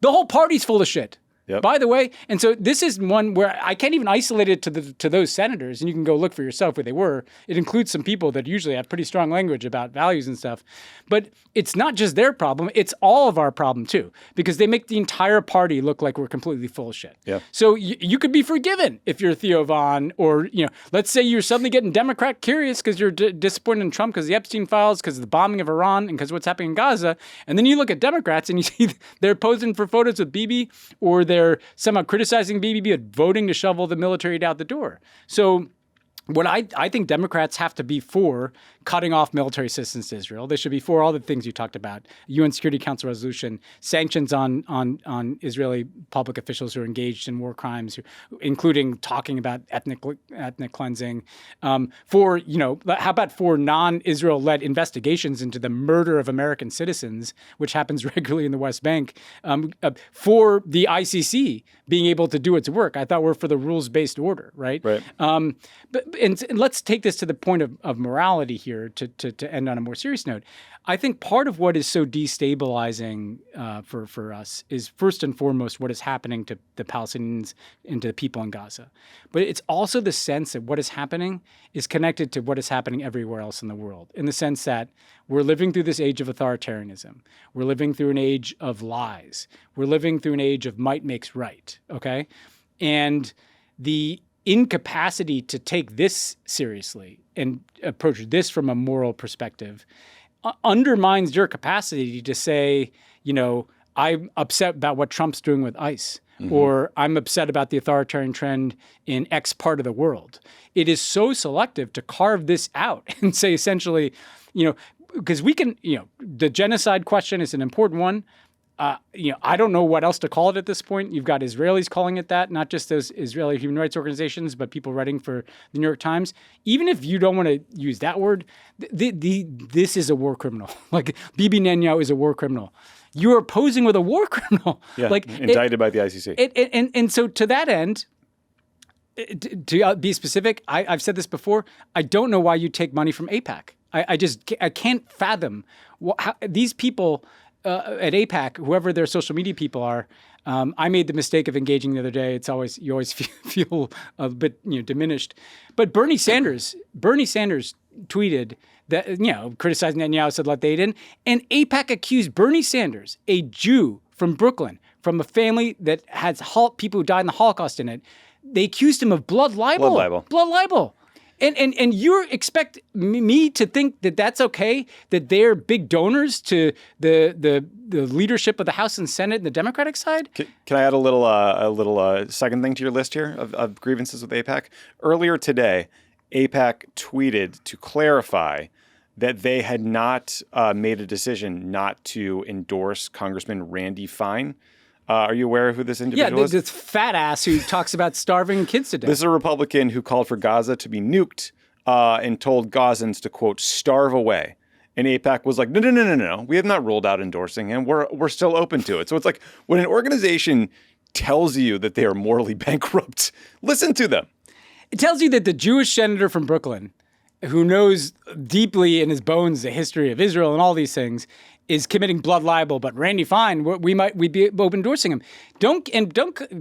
S2: the whole party's full of shit. Yep. By the way, and so this is one where I can't even isolate it to those senators, and you can go look for yourself where they were. It includes some people that usually have pretty strong language about values and stuff. But it's not just their problem, it's all of our problem too, because they make the entire party look like we're completely full of shit.
S1: Yeah.
S2: So you could be forgiven if you're Theo Von, or let's say you're suddenly getting Democrat curious because you're disappointed in Trump because of the Epstein files, because of the bombing of Iran, and because of what's happening in Gaza. And then you look at Democrats and you see they're posing for photos with Bibi, or they're somehow criticizing Bibi but voting to shovel the military out the door. So what I think Democrats have to be for cutting off military assistance to Israel. They should be for all the things you talked about: UN Security Council resolution, sanctions on Israeli public officials who are engaged in war crimes, including talking about ethnic cleansing. How about for non-Israel-led investigations into the murder of American citizens, which happens regularly in the West Bank? For the ICC being able to do its work, I thought we're for the rules-based order, right?
S1: Right.
S2: And let's take this to the point of morality here. here to end on a more serious note. I think part of what is so destabilizing for us is first and foremost what is happening to the Palestinians and to the people in Gaza. But it's also the sense that what is happening is connected to what is happening everywhere else in the world, in the sense that we're living through this age of authoritarianism. We're living through an age of lies. We're living through an age of might makes right, okay? And the incapacity to take this seriously and approach this from a moral perspective undermines your capacity to say, I'm upset about what Trump's doing with ICE, or I'm upset about the authoritarian trend in X part of the world. It is so selective to carve this out and say essentially, because we can, the genocide question is an important one. I don't know what else to call it at this point. You've got Israelis calling it that, not just those Israeli human rights organizations, but people writing for the New York Times. Even if you don't want to use that word, this is a war criminal. Like Bibi Netanyahu is a war criminal. You are posing with a war criminal.
S1: Yeah, indicted by the ICC.
S2: And so to that end, to be specific, I've said this before, I don't know why you take money from AIPAC. I can't fathom how these people at AIPAC, whoever their social media people are. I made the mistake of engaging the other day. You always feel a bit diminished. But Bernie Sanders tweeted that criticizing Netanyahu, said let the aid in, and AIPAC accused Bernie Sanders, a Jew from Brooklyn, from a family that has people who died in the Holocaust in it. They accused him of blood libel. Blood libel. And you expect me to think that that's okay, that they're big donors to the leadership of the House and Senate and the Democratic side?
S1: Can I add a little second thing to your list here of grievances with AIPAC? Earlier today, AIPAC tweeted to clarify that they had not made a decision not to endorse Congressman Randy Fine. Are you aware of who this individual is?
S2: Yeah, this fat ass who talks about starving kids to death.
S1: This is a Republican who called for Gaza to be nuked and told Gazans to, quote, starve away. And AIPAC was like, no. We have not ruled out endorsing him. We're still open to it. So it's like when an organization tells you that they are morally bankrupt, listen to them.
S2: It tells you that the Jewish senator from Brooklyn, who knows deeply in his bones the history of Israel and all these things, is committing blood libel, but Randy Fine, we'd be open endorsing him. Don't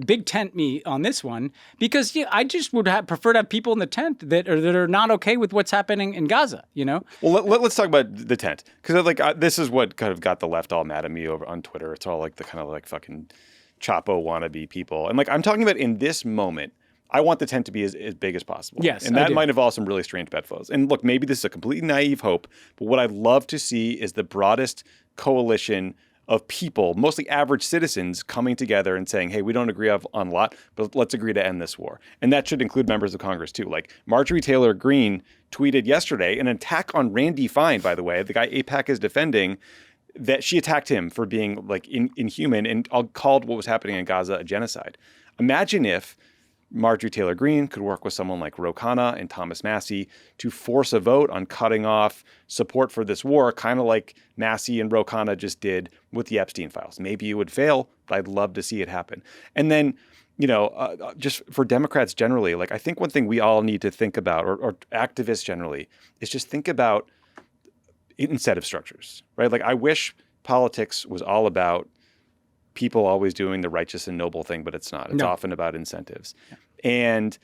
S2: big tent me on this one, because I just would prefer to have people in the tent that are not okay with what's happening in Gaza. Well,
S1: let's talk about the tent, because this is what kind of got the left all mad at me over on Twitter. It's all like the kind of like fucking Chapo wannabe people, and I'm talking about in this moment. I want the tent to be as big as possible.
S2: Yes,
S1: and that might involve some really strange bedfellows. And look, maybe this is a completely naive hope, but what I'd love to see is the broadest coalition of people, mostly average citizens, coming together and saying, hey, we don't agree on a lot, but let's agree to end this war. And that should include members of Congress too. Like Marjorie Taylor Greene tweeted yesterday an attack on Randy Fine, by the way, the guy AIPAC is defending, that she attacked him for being like inhuman and called what was happening in Gaza a genocide. Imagine if Marjorie Taylor Greene could work with someone like Ro Khanna and Thomas Massie to force a vote on cutting off support for this war, kind of like Massie and Ro Khanna just did with the Epstein files. Maybe it would fail, but I'd love to see it happen. And then, just for Democrats generally, I think one thing we all need to think about, or activists generally, is just think about incentive structures, right? I wish politics was all about people always doing the righteous and noble thing, but it's not. It's often about incentives. Yeah. And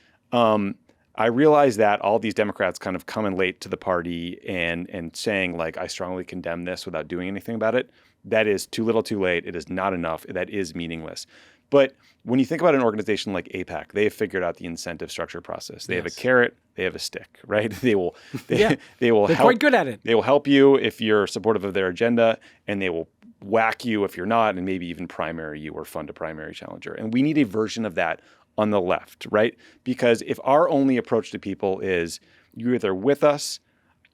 S1: I realize that all these Democrats kind of coming late to the party and saying, I strongly condemn this without doing anything about it. That is too little too late. It is not enough. That is meaningless. But when you think about an organization like AIPAC, they have figured out the incentive structure process. They have a carrot, they have a stick, right? They will
S2: They're
S1: help.
S2: quite good at it.
S1: They will help you if you're supportive of their agenda, and they will whack you if you're not, and maybe even primary you or fund a primary challenger. And we need a version of that on the left, right? Because if our only approach to people is you're either with us,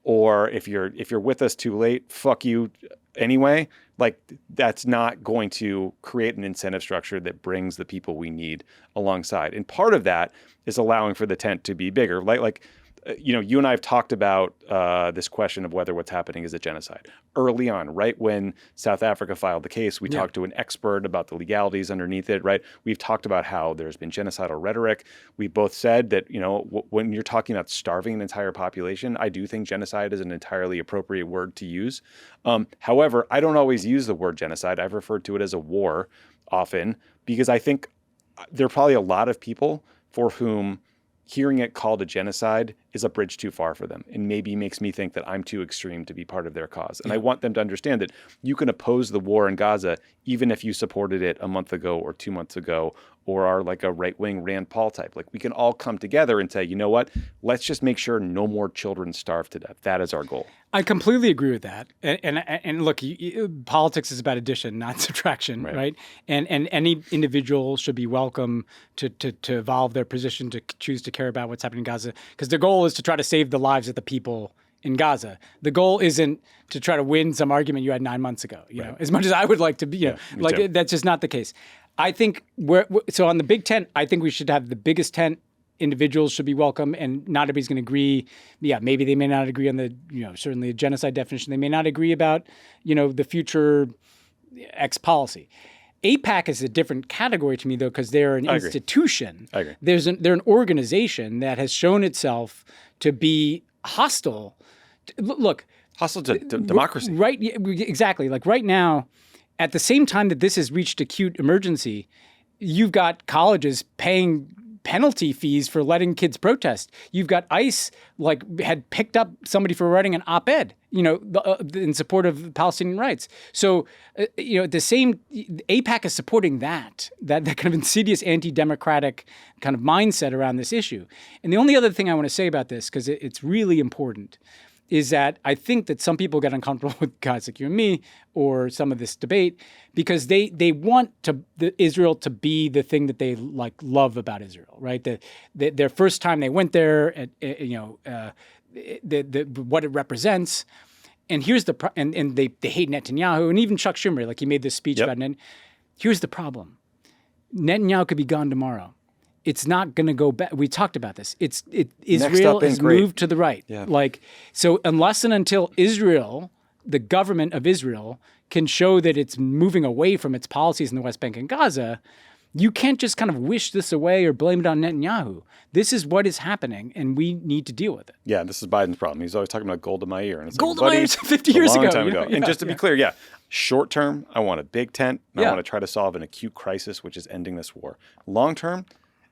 S1: or if you're with us too late, fuck you anyway, that's not going to create an incentive structure that brings the people we need alongside. And part of that is allowing for the tent to be bigger. you and I have talked about this question of whether what's happening is a genocide. Early on, right when South Africa filed the case, we talked to an expert about the legalities underneath it, right? We've talked about how there's been genocidal rhetoric. We both said that, when you're talking about starving an entire population, I do think genocide is an entirely appropriate word to use. However, I don't always use the word genocide. I've referred to it as a war often because I think there are probably a lot of people for whom hearing it called a genocide is a bridge too far for them and maybe makes me think that I'm too extreme to be part of their cause. And I want them to understand that you can oppose the war in Gaza even if you supported it a month ago or 2 months ago or are like a right-wing Rand Paul type. Like we can all come together and say, you know what, let's just make sure no more children starve to death. That is our goal.
S2: I completely agree with that. And look, politics is about addition, not subtraction, right? And any individual should be welcome to evolve their position, to choose to care about what's happening in Gaza, because the goal is to try to save the lives of the people in Gaza. The goal isn't to try to win some argument you had 9 months ago, you know, as much as I would like to be, that's just not the case. I think so on the big tent, I think we should have the biggest tent. Individuals should be welcome, and not everybody's going to agree. Yeah, maybe they may not agree on the, certainly a genocide definition. They may not agree about, the future X policy. AIPAC is a different category to me, though, because they're an institution.
S1: I agree.
S2: They're an organization that has shown itself to be hostile.
S1: Hostile to democracy.
S2: Right, exactly. Like right now, at the same time that this has reached acute emergency, you've got colleges paying penalty fees for letting kids protest. You've got ICE had picked up somebody for writing an op-ed, in support of Palestinian rights. So, the same AIPAC is supporting that kind of insidious anti-democratic kind of mindset around this issue. And the only other thing I want to say about this, because it's really important, is that I think that some people get uncomfortable with guys like you and me or some of this debate because they want Israel to be the thing that they love about Israel, right? Their first time they went there, what it represents. And here's and they hate Netanyahu, and even Chuck Schumer, he made this speech about Netanyahu. Here's the problem. Netanyahu could be gone tomorrow. It's not going to go back. We talked about this. Israel has moved to the right. Yeah. So unless and until Israel, the government of Israel, can show that it's moving away from its policies in the West Bank and Gaza, you can't just kind of wish this away or blame it on Netanyahu. This is what is happening, and we need to deal with it.
S1: Yeah, this is Biden's problem. He's always talking about Golda Meir. And it's
S2: Golda Meir 50 years ago.
S1: A long time ago. And just to be clear, short term, I want a big tent. I want to try to solve an acute crisis, which is ending this war. Long term,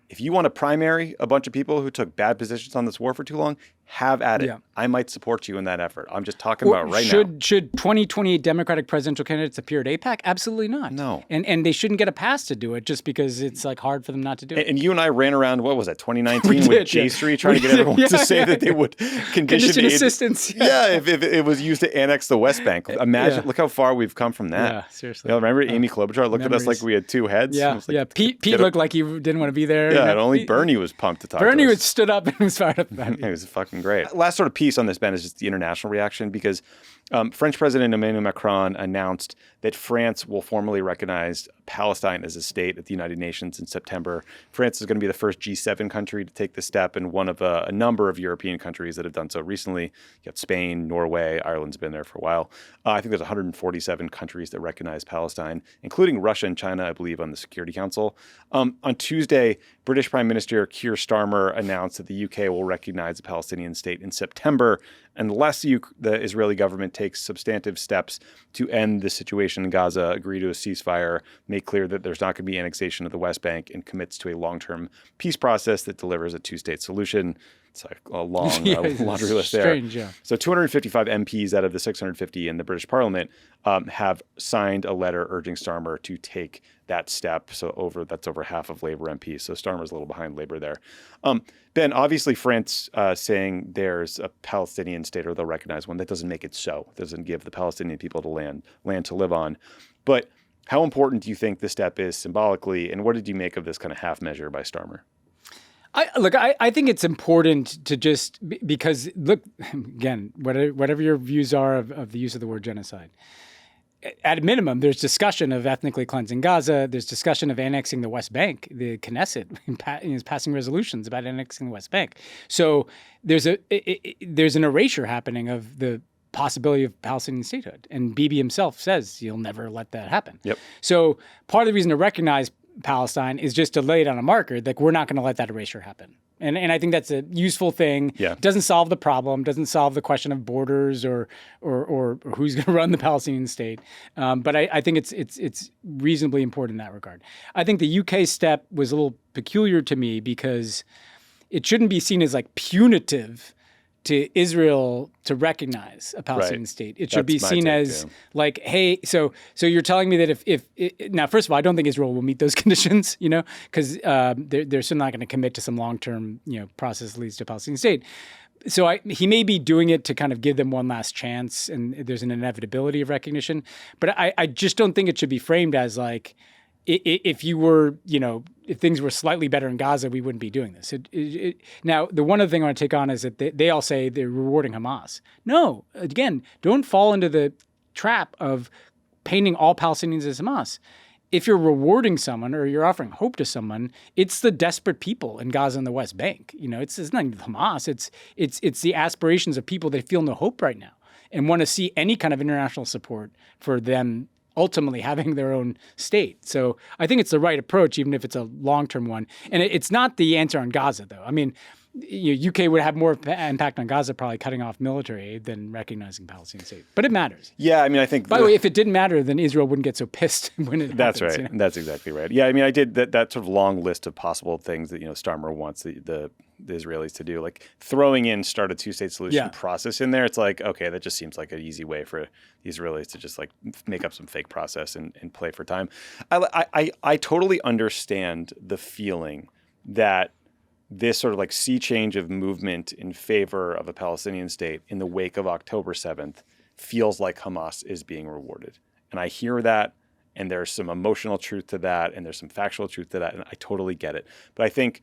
S1: if you want to primary a bunch of people who took bad positions on this war for too long, have at it. Yeah. I might support you in that effort. I'm just talking about now.
S2: Should 2028 Democratic presidential candidates appear at AIPAC? Absolutely not.
S1: No.
S2: And they shouldn't get a pass to do it just because it's hard for them not to do it.
S1: And you and I ran around, 2019 with J Street trying to get everyone to say that they would condition
S2: assistance.
S1: If it was used to annex the West Bank. Imagine, look how far we've come from that.
S2: Yeah, seriously.
S1: Remember Amy Klobuchar looked at us like we had two heads?
S2: Yeah, Pete looked like he didn't want to be there.
S1: Yeah, and only Bernie was pumped to talk to us.
S2: Bernie stood up and was fired up about it.
S1: It was fucking great. Last sort of piece on this, Ben, is just the international reaction because French President Emmanuel Macron announced that France will formally recognize Palestine as a state at the United Nations in September. France is going to be the first G7 country to take this step and one of a number of European countries that have done so recently. You got Spain, Norway, Ireland's been there for a while. I think there's 147 countries that recognize Palestine, including Russia and China, I believe, on the Security Council. On Tuesday, British Prime Minister Keir Starmer announced that the UK will recognize a Palestinian state in September unless the Israeli government takes substantive steps to end the situation in Gaza, agree to a ceasefire, make clear that there's not going to be annexation of the West Bank, and commits to a long-term peace process that delivers a two-state solution. It's a long laundry list there.
S2: Strange, yeah.
S1: So 255 MPs out of the 650 in the British Parliament have signed a letter urging Starmer to take that step. So that's over half of Labour MPs. So Starmer's a little behind Labour there. Ben, obviously France saying there's a Palestinian state or they'll recognize one. That doesn't make it so. It doesn't give the Palestinian people the land to live on. But how important do you think this step is symbolically? And what did you make of this kind of half measure by Starmer?
S2: I think it's important to just because look again, whatever your views are of the use of the word genocide, at a minimum, there's discussion of ethnically cleansing Gaza. There's discussion of annexing the West Bank. The Knesset is passing resolutions about annexing the West Bank. So there's an erasure happening of the possibility of Palestinian statehood. And Bibi himself says he'll never let that happen.
S1: Yep.
S2: So part of the reason to recognize Palestine is just to lay it on a marker that we're not going to let that erasure happen. And I think that's a useful thing.
S1: Yeah.
S2: It doesn't solve the problem, doesn't solve the question of borders or who's going to run the Palestinian state. But I think it's reasonably important in that regard. I think the UK step was a little peculiar to me because it shouldn't be seen as like punitive to Israel to recognize a Palestinian state. It should be seen as like, hey, so you're telling me that if now, first of all, I don't think Israel will meet those conditions, because they're still not going to commit to some long-term, process that leads to a Palestinian state. So he may be doing it to kind of give them one last chance, and there's an inevitability of recognition. But I just don't think it should be framed as like, if you were, if things were slightly better in Gaza, we wouldn't be doing this. Now, the one other thing I want to take on is that they all say they're rewarding Hamas. No, again, don't fall into the trap of painting all Palestinians as Hamas. If you're rewarding someone or you're offering hope to someone, it's the desperate people in Gaza and the West Bank. It's nothing to Hamas. It's the aspirations of people that feel no hope right now and want to see any kind of international support for them ultimately having their own state. So I think it's the right approach, even if it's a long-term one. And it's not the answer on Gaza, though. I mean, UK would have more impact on Gaza probably cutting off military aid than recognizing Palestinian state. But it matters.
S1: Yeah, I mean, I think...
S2: By the way, if it didn't matter, then Israel wouldn't get so pissed when it
S1: That's
S2: happens.
S1: right. That's exactly right. Yeah, I mean, I did that sort of long list of possible things that, Starmer wants the Israelis to do, like throwing in start a two-state solution process in there. It's like, okay, that just seems like an easy way for the Israelis to just like make up some fake process and play for time. I totally understand the feeling that this sort of like sea change of movement in favor of a Palestinian state in the wake of October 7th feels like Hamas is being rewarded. And I hear that, and there's some emotional truth to that, and there's some factual truth to that, and I totally get it. But I think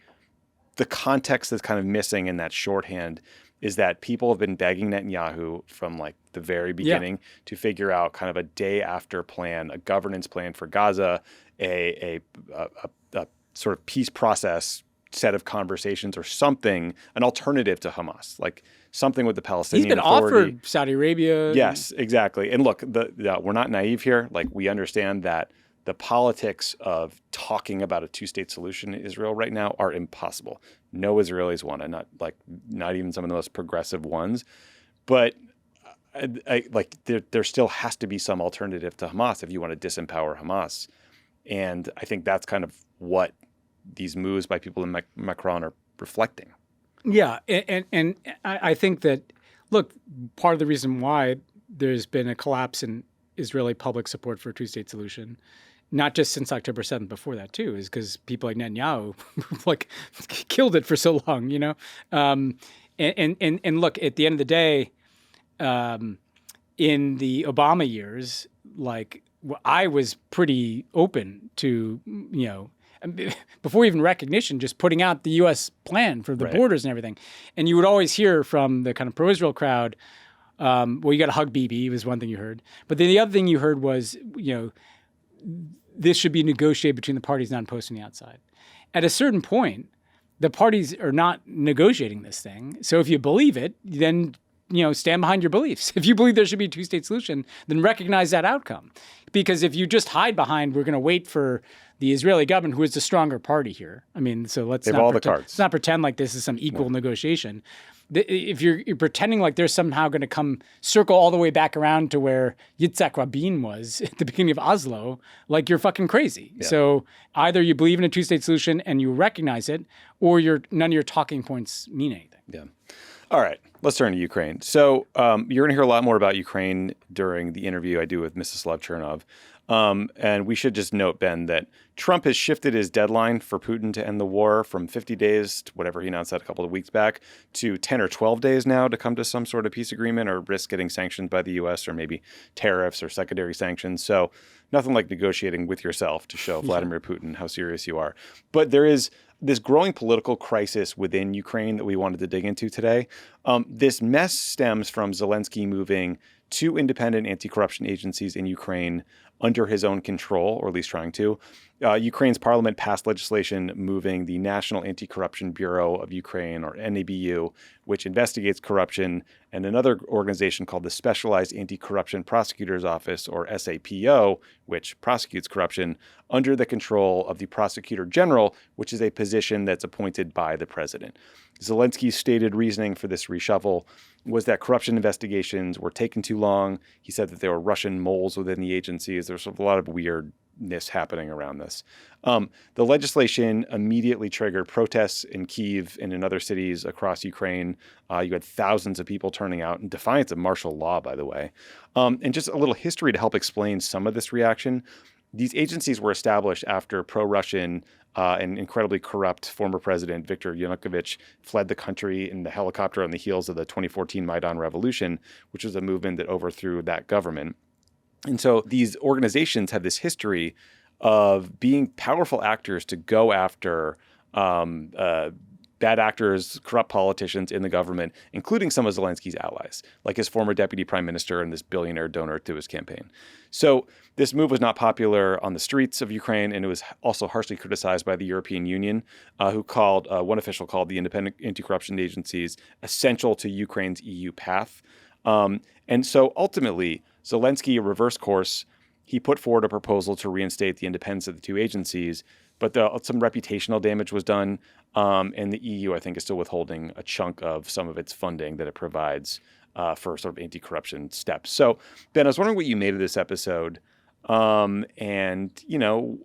S1: the context that's kind of missing in that shorthand is that people have been begging Netanyahu from like the very beginning to figure out kind of a day after plan, a governance plan for Gaza, a sort of peace process set of conversations or something, an alternative to Hamas, like something with the Palestinian Authority.
S2: He's been offered Saudi Arabia.
S1: Yes, exactly. And look, we're not naive here. Like we understand that the politics of talking about a two-state solution in Israel right now are impossible. No Israelis want it, not even some of the most progressive ones. But there still has to be some alternative to Hamas if you want to disempower Hamas. And I think that's kind of what these moves by people in Macron are reflecting.
S2: Yeah, and I think that, look, part of the reason why there's been a collapse in Israeli public support for a two-state solution, not just since October 7th, before that too, is because people like Netanyahu like killed it for so long, And look, at the end of the day, in the Obama years, like I was pretty open to, before even recognition, just putting out the U.S. plan for the borders and everything. And you would always hear from the kind of pro-Israel crowd, well, you got to hug Bibi was one thing you heard. But then the other thing you heard was, this should be negotiated between the parties, not imposed from the outside. At a certain point, the parties are not negotiating this thing. So if you believe it, then stand behind your beliefs. If you believe there should be a two-state solution, then recognize that outcome. Because if you just hide behind, we're going to wait for the Israeli government, who is the stronger party here. I mean, so let's not pretend like this is some equal negotiation. If you're pretending like they're somehow going to come circle all the way back around to where Yitzhak Rabin was at the beginning of Oslo, like you're fucking crazy. Yeah. So either you believe in a two-state solution and you recognize it, or none of your talking points mean anything.
S1: Yeah. All right, let's turn to Ukraine. So you're going to hear a lot more about Ukraine during the interview I do with Mstyslav Chernov. And we should just note, Ben, that Trump has shifted his deadline for Putin to end the war from 50 days to whatever he announced that a couple of weeks back to 10 or 12 days now to come to some sort of peace agreement or risk getting sanctioned by the U.S. or maybe tariffs or secondary sanctions. So nothing like negotiating with yourself to show Vladimir Putin how serious you are. But there is this growing political crisis within Ukraine that we wanted to dig into today. This mess stems from Zelensky moving 2 independent anti-corruption agencies in Ukraine under his own control, or at least trying to. Ukraine's parliament passed legislation moving the National Anti-Corruption Bureau of Ukraine, or NABU, which investigates corruption, and another organization called the Specialized Anti-Corruption Prosecutor's Office, or SAPO, which prosecutes corruption, under the control of the Prosecutor General, which is a position that's appointed by the president. Zelensky's stated reasoning for this reshuffle was that corruption investigations were taking too long. He said that there were Russian moles within the agencies. There's a lot of weirdness happening around this. The legislation immediately triggered protests in Kyiv and in other cities across Ukraine. You had thousands of people turning out in defiance of martial law, by the way. And just a little history to help explain some of this reaction. These agencies were established after pro-Russian and incredibly corrupt former president Viktor Yanukovych fled the country in the helicopter on the heels of the 2014 Maidan Revolution, which was a movement that overthrew that government. And so these organizations have this history of being powerful actors to go after bad actors, corrupt politicians in the government, including some of Zelensky's allies, like his former deputy prime minister and this billionaire donor to his campaign. So this move was not popular on the streets of Ukraine, and it was also harshly criticized by the European Union, who called, one official called the independent anti-corruption agencies essential to Ukraine's EU path. And so ultimately, Zelensky reversed course. He put forward a proposal to reinstate the independence of the 2 agencies, but some reputational damage was done, and the EU, I think, is still withholding a chunk of some of its funding that it provides for sort of anti-corruption steps. So, Ben, I was wondering what you made of this episode, and, you know,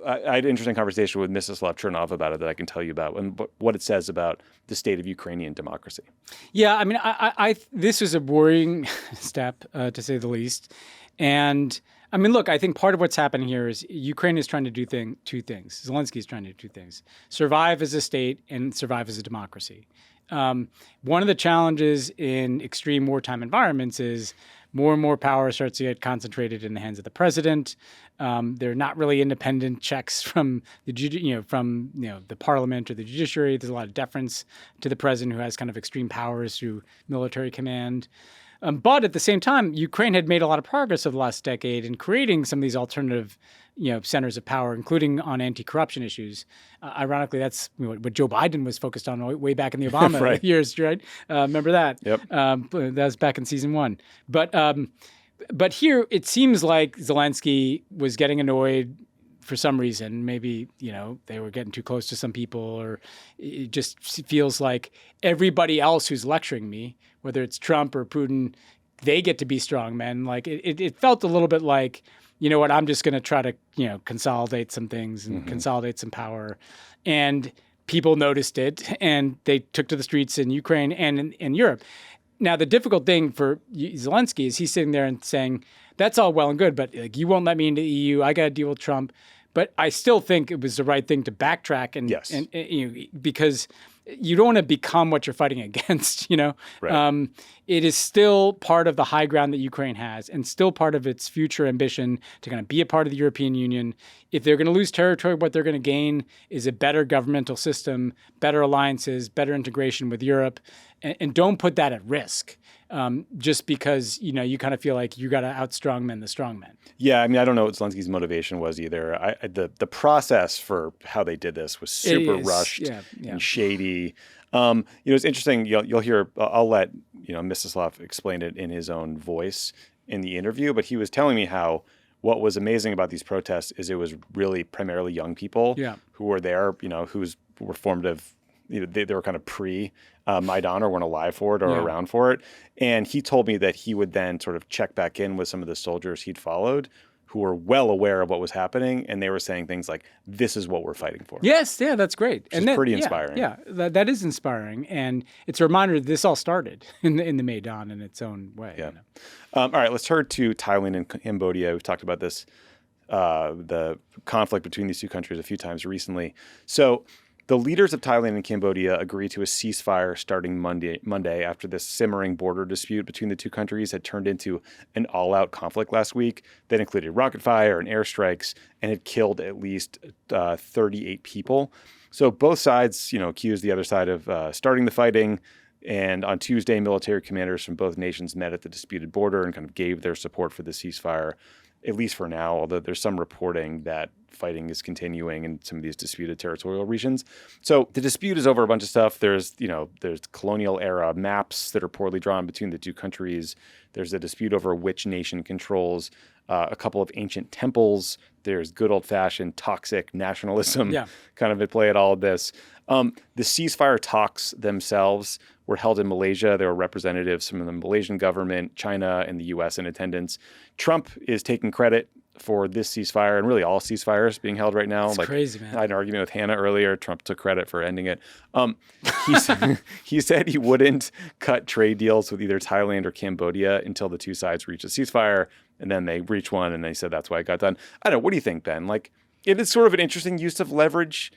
S1: I had an interesting conversation with Mstyslav Chernov about it that I can tell you about, and what it says about the state of Ukrainian democracy.
S2: Yeah, I mean, I this was a worrying step, to say the least. And I mean, look, I think part of what's happening here is Ukraine is trying to do 2 things. Zelensky is trying to do 2 things: survive as a state and survive as a democracy. One of the challenges in extreme wartime environments is more and more power starts to get concentrated in the hands of the president. There are not really independent checks from the parliament or the judiciary. There's a lot of deference to the president, who has kind of extreme powers through military command. But at the same time, Ukraine had made a lot of progress over the last decade in creating some of these alternative, centers of power, including on anti-corruption issues. Ironically, that's what Joe Biden was focused on way back in the Obama
S1: right.
S2: years, right? Remember that?
S1: Yep.
S2: That was back in season 1. But here it seems like Zelensky was getting annoyed for some reason. Maybe, they were getting too close to some people, or it just feels like everybody else who's lecturing me, whether it's Trump or Putin, they get to be strong men. Like it felt a little bit like, you know what, I'm just going to try to, consolidate some things and consolidate some power. And people noticed it, and they took to the streets in Ukraine and in Europe. Now, the difficult thing for Zelensky is he's sitting there and saying, that's all well and good, but you won't let me into the EU. I got to deal with Trump. But I still think it was the right thing to backtrack and because you don't want to become what you're fighting against, Right. It is still part of the high ground that Ukraine has, and still part of its future ambition to kind of be a part of the European Union. If they're going to lose territory, what they're going to gain is a better governmental system, better alliances, better integration with Europe, and don't put that at risk. Just because, you kind of feel like you got to outstrongmen the strongmen.
S1: Yeah, I mean, I don't know what Zelensky's motivation was either. The process for how they did this was super rushed and shady. It's interesting. You'll hear. I'll let Mstyslav explain it in his own voice in the interview. But he was telling me how what was amazing about these protests is it was really primarily young people who were there. Who were formative. They were kind of pre-Maidan or weren't alive for it or around for it. And he told me that he would then sort of check back in with some of the soldiers he'd followed who were well aware of what was happening. And they were saying things like, this is what we're fighting for.
S2: Yes, yeah, that's great.
S1: Which is pretty inspiring.
S2: Yeah, that is inspiring. And it's a reminder that this all started in the Maidan in its own way.
S1: Yeah. All right, let's turn to Thailand and Cambodia. We've talked about this, the conflict between these 2 countries a few times recently. So the leaders of Thailand and Cambodia agreed to a ceasefire starting Monday after this simmering border dispute between the 2 countries had turned into an all-out conflict last week that included rocket fire and airstrikes and had killed at least 38 people. So both sides, accused the other side of starting the fighting. And on Tuesday, military commanders from both nations met at the disputed border and kind of gave their support for the ceasefire, at least for now, although there's some reporting that fighting is continuing in some of these disputed territorial regions. So the dispute is over a bunch of stuff. There's colonial era maps that are poorly drawn between the two countries. There's a dispute over which nation controls a couple of ancient temples. There's good old-fashioned toxic nationalism kind of at play at all of this. The ceasefire talks themselves were held in Malaysia. There were representatives from the Malaysian government, China, and the U.S. in attendance. Trump is taking credit for this ceasefire and really all ceasefires being held right now.
S2: It's crazy, man.
S1: I had an argument with Hannah earlier. Trump took credit for ending it. He said he wouldn't cut trade deals with either Thailand or Cambodia until the two sides reach a ceasefire, and then they reach one, and they said that's why it got done. I don't know. What do you think, Ben? Like, it is sort of an interesting use of leverage.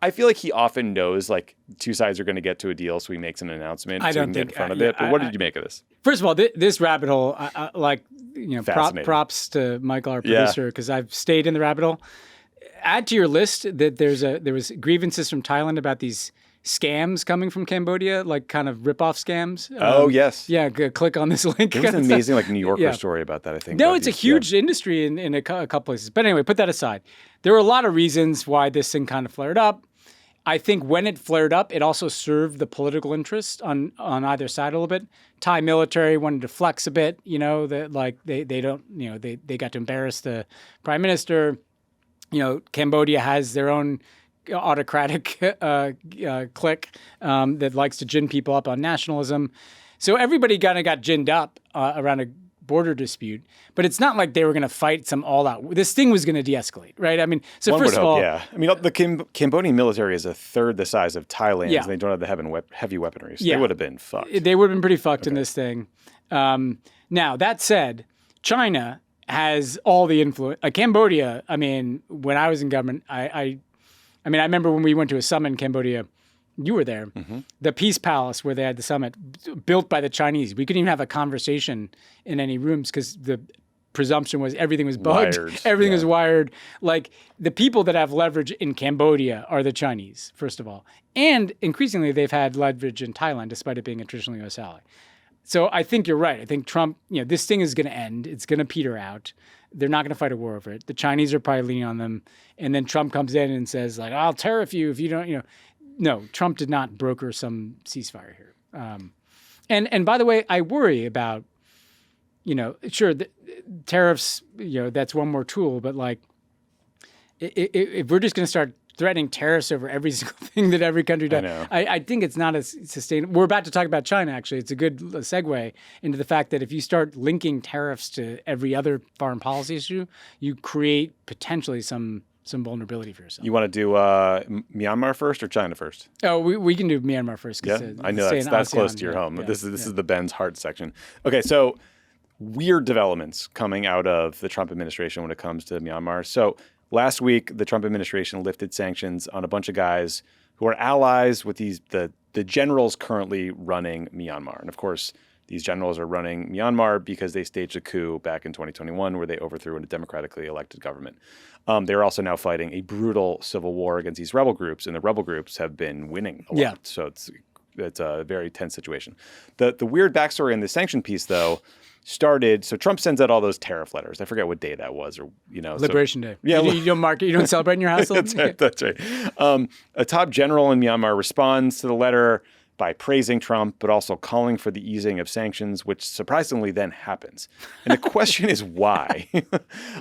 S1: I feel like he often knows like two sides are going to get to a deal, so he makes an announcement.
S2: I
S1: so
S2: don't
S1: he can
S2: think
S1: get in front of it. But what did you make of this?
S2: First of all, this rabbit hole, props to Michael, our producer, because I've stayed in the rabbit hole. Add to your list that there was grievances from Thailand about these scams coming from Cambodia, like kind of rip-off scams.
S1: Yes.
S2: Yeah, click on this link.
S1: There was an amazing New Yorker story about that, I think.
S2: No, it's a huge industry in a couple places. But anyway, put that aside. There were a lot of reasons why this thing kind of flared up. I think when it flared up, it also served the political interest on either side a little bit. Thai military wanted to flex a bit, that like they don't, they got to embarrass the prime minister. Cambodia has their own autocratic clique that likes to gin people up on nationalism. So everybody kind of got ginned up around a border dispute, but it's not like they were going to fight some all-out. This thing was going to de-escalate, right? I mean, so
S1: One
S2: first
S1: would
S2: of
S1: hope,
S2: all,
S1: yeah. I mean, the Cambodian military is a third the size of Thailand's,
S2: Yeah.
S1: and they don't have the heavy weaponry, so
S2: Yeah.
S1: they would have been fucked.
S2: they would have been pretty fucked in this thing. Now, that said, China has all the influence. Cambodia, I mean, when I was in government, I remember when we went to a summit in Cambodia, you were there, the Peace Palace where they had the summit, built by the Chinese. We couldn't even have a conversation in any rooms because the presumption was everything was bugged. Everything was wired. Like, the people that have leverage in Cambodia are the Chinese, first of all. And increasingly, they've had leverage in Thailand, despite it being a traditional U.S. ally. So I think you're right. I think Trump, this thing is going to end. It's going to peter out. They're not going to fight a war over it. The Chinese are probably leaning on them. And then Trump comes in and says, like, I'll tariff you if you don't, No, Trump did not broker some ceasefire here. And by the way, I worry about, sure, tariffs, that's one more tool. But like, if we're just going to start threatening tariffs over every single thing that every country does, I think it's not as sustainable. We're about to talk about China, actually. It's a good segue into the fact that if you start linking tariffs to every other foreign policy issue, you create potentially some vulnerability for yourself.
S1: You want to do Myanmar first or China first?
S2: Oh, we can do Myanmar first.
S1: Yeah, I know that's close to your home.
S2: Yeah,
S1: this is the Ben's heart section. Okay, so weird developments coming out of the Trump administration when it comes to Myanmar. So last week, the Trump administration lifted sanctions on a bunch of guys who are allies with the generals currently running Myanmar. And of course, these generals are running Myanmar because they staged a coup back in 2021 where they overthrew a democratically elected government. They're also now fighting a brutal civil war against these rebel groups, and the rebel groups have been winning a lot. Yeah. So it's a very tense situation. The weird backstory in the sanction piece, though, started. So Trump sends out all those tariff letters. I forget what day that was, or
S2: Liberation Day.
S1: Yeah,
S2: you don't mark it. You don't celebrate in your household.
S1: That's right. A top general in Myanmar responds to the letter by praising Trump, but also calling for the easing of sanctions, which surprisingly then happens. And the question is why?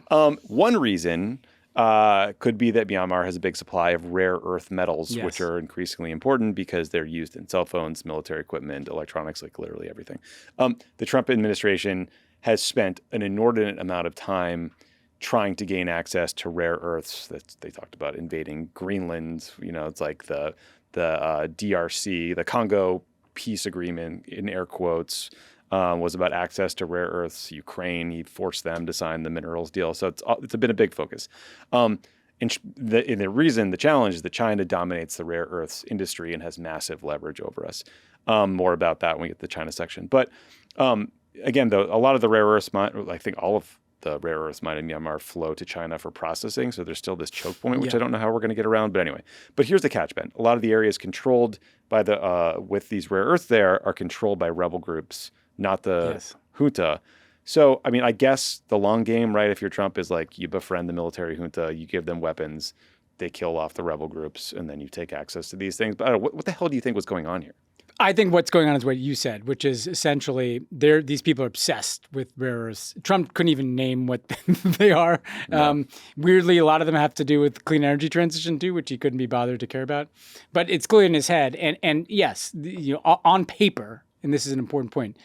S1: One reason could be that Myanmar has a big supply of rare earth metals, which are increasingly important because they're used in cell phones, military equipment, electronics, like literally everything. The Trump administration has spent an inordinate amount of time trying to gain access to rare earths. That they talked about invading Greenland. It's like the DRC, the Congo peace agreement, in air quotes, was about access to rare earths. Ukraine, he forced them to sign the minerals deal. So it's been a big focus. And the challenge is that China dominates the rare earths industry and has massive leverage over us. More about that when we get to the China section. But again, though, a lot of the rare earths, I think all of the rare earth mine in Myanmar flow to China for processing. So there's still this choke point, which I don't know how we're going to get around. But anyway, but here's the catch, Ben. A lot of the areas controlled by with these rare earths there are controlled by rebel groups, not the junta. So, I mean, I guess the long game, right? If you're Trump, is like you befriend the military junta, you give them weapons, they kill off the rebel groups, and then you take access to these things. But I don't know, what the hell do you think was going on here?
S2: I think what's going on is what you said, which is essentially these people are obsessed with rare earths. Trump couldn't even name what they are. No. Weirdly, a lot of them have to do with clean energy transition too, which he couldn't be bothered to care about. But it's clear in his head. And yes, on paper, and this is an important point,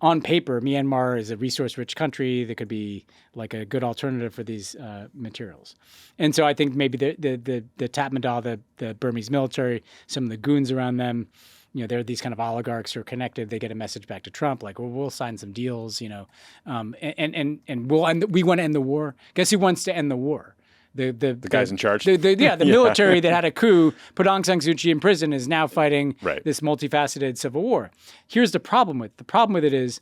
S2: on paper, Myanmar is a resource-rich country that could be like a good alternative for these materials. And so I think maybe the Tatmadaw, the Burmese military, some of the goons around them, they're these kind of oligarchs who are connected. They get a message back to Trump, like, well, we'll sign some deals, and we want to end the war. Guess who wants to end the war? The
S1: guys in charge?
S2: The military that had a coup, put Aung San Suu Kyi in prison, is now fighting this multifaceted civil war. Here's the problem with it is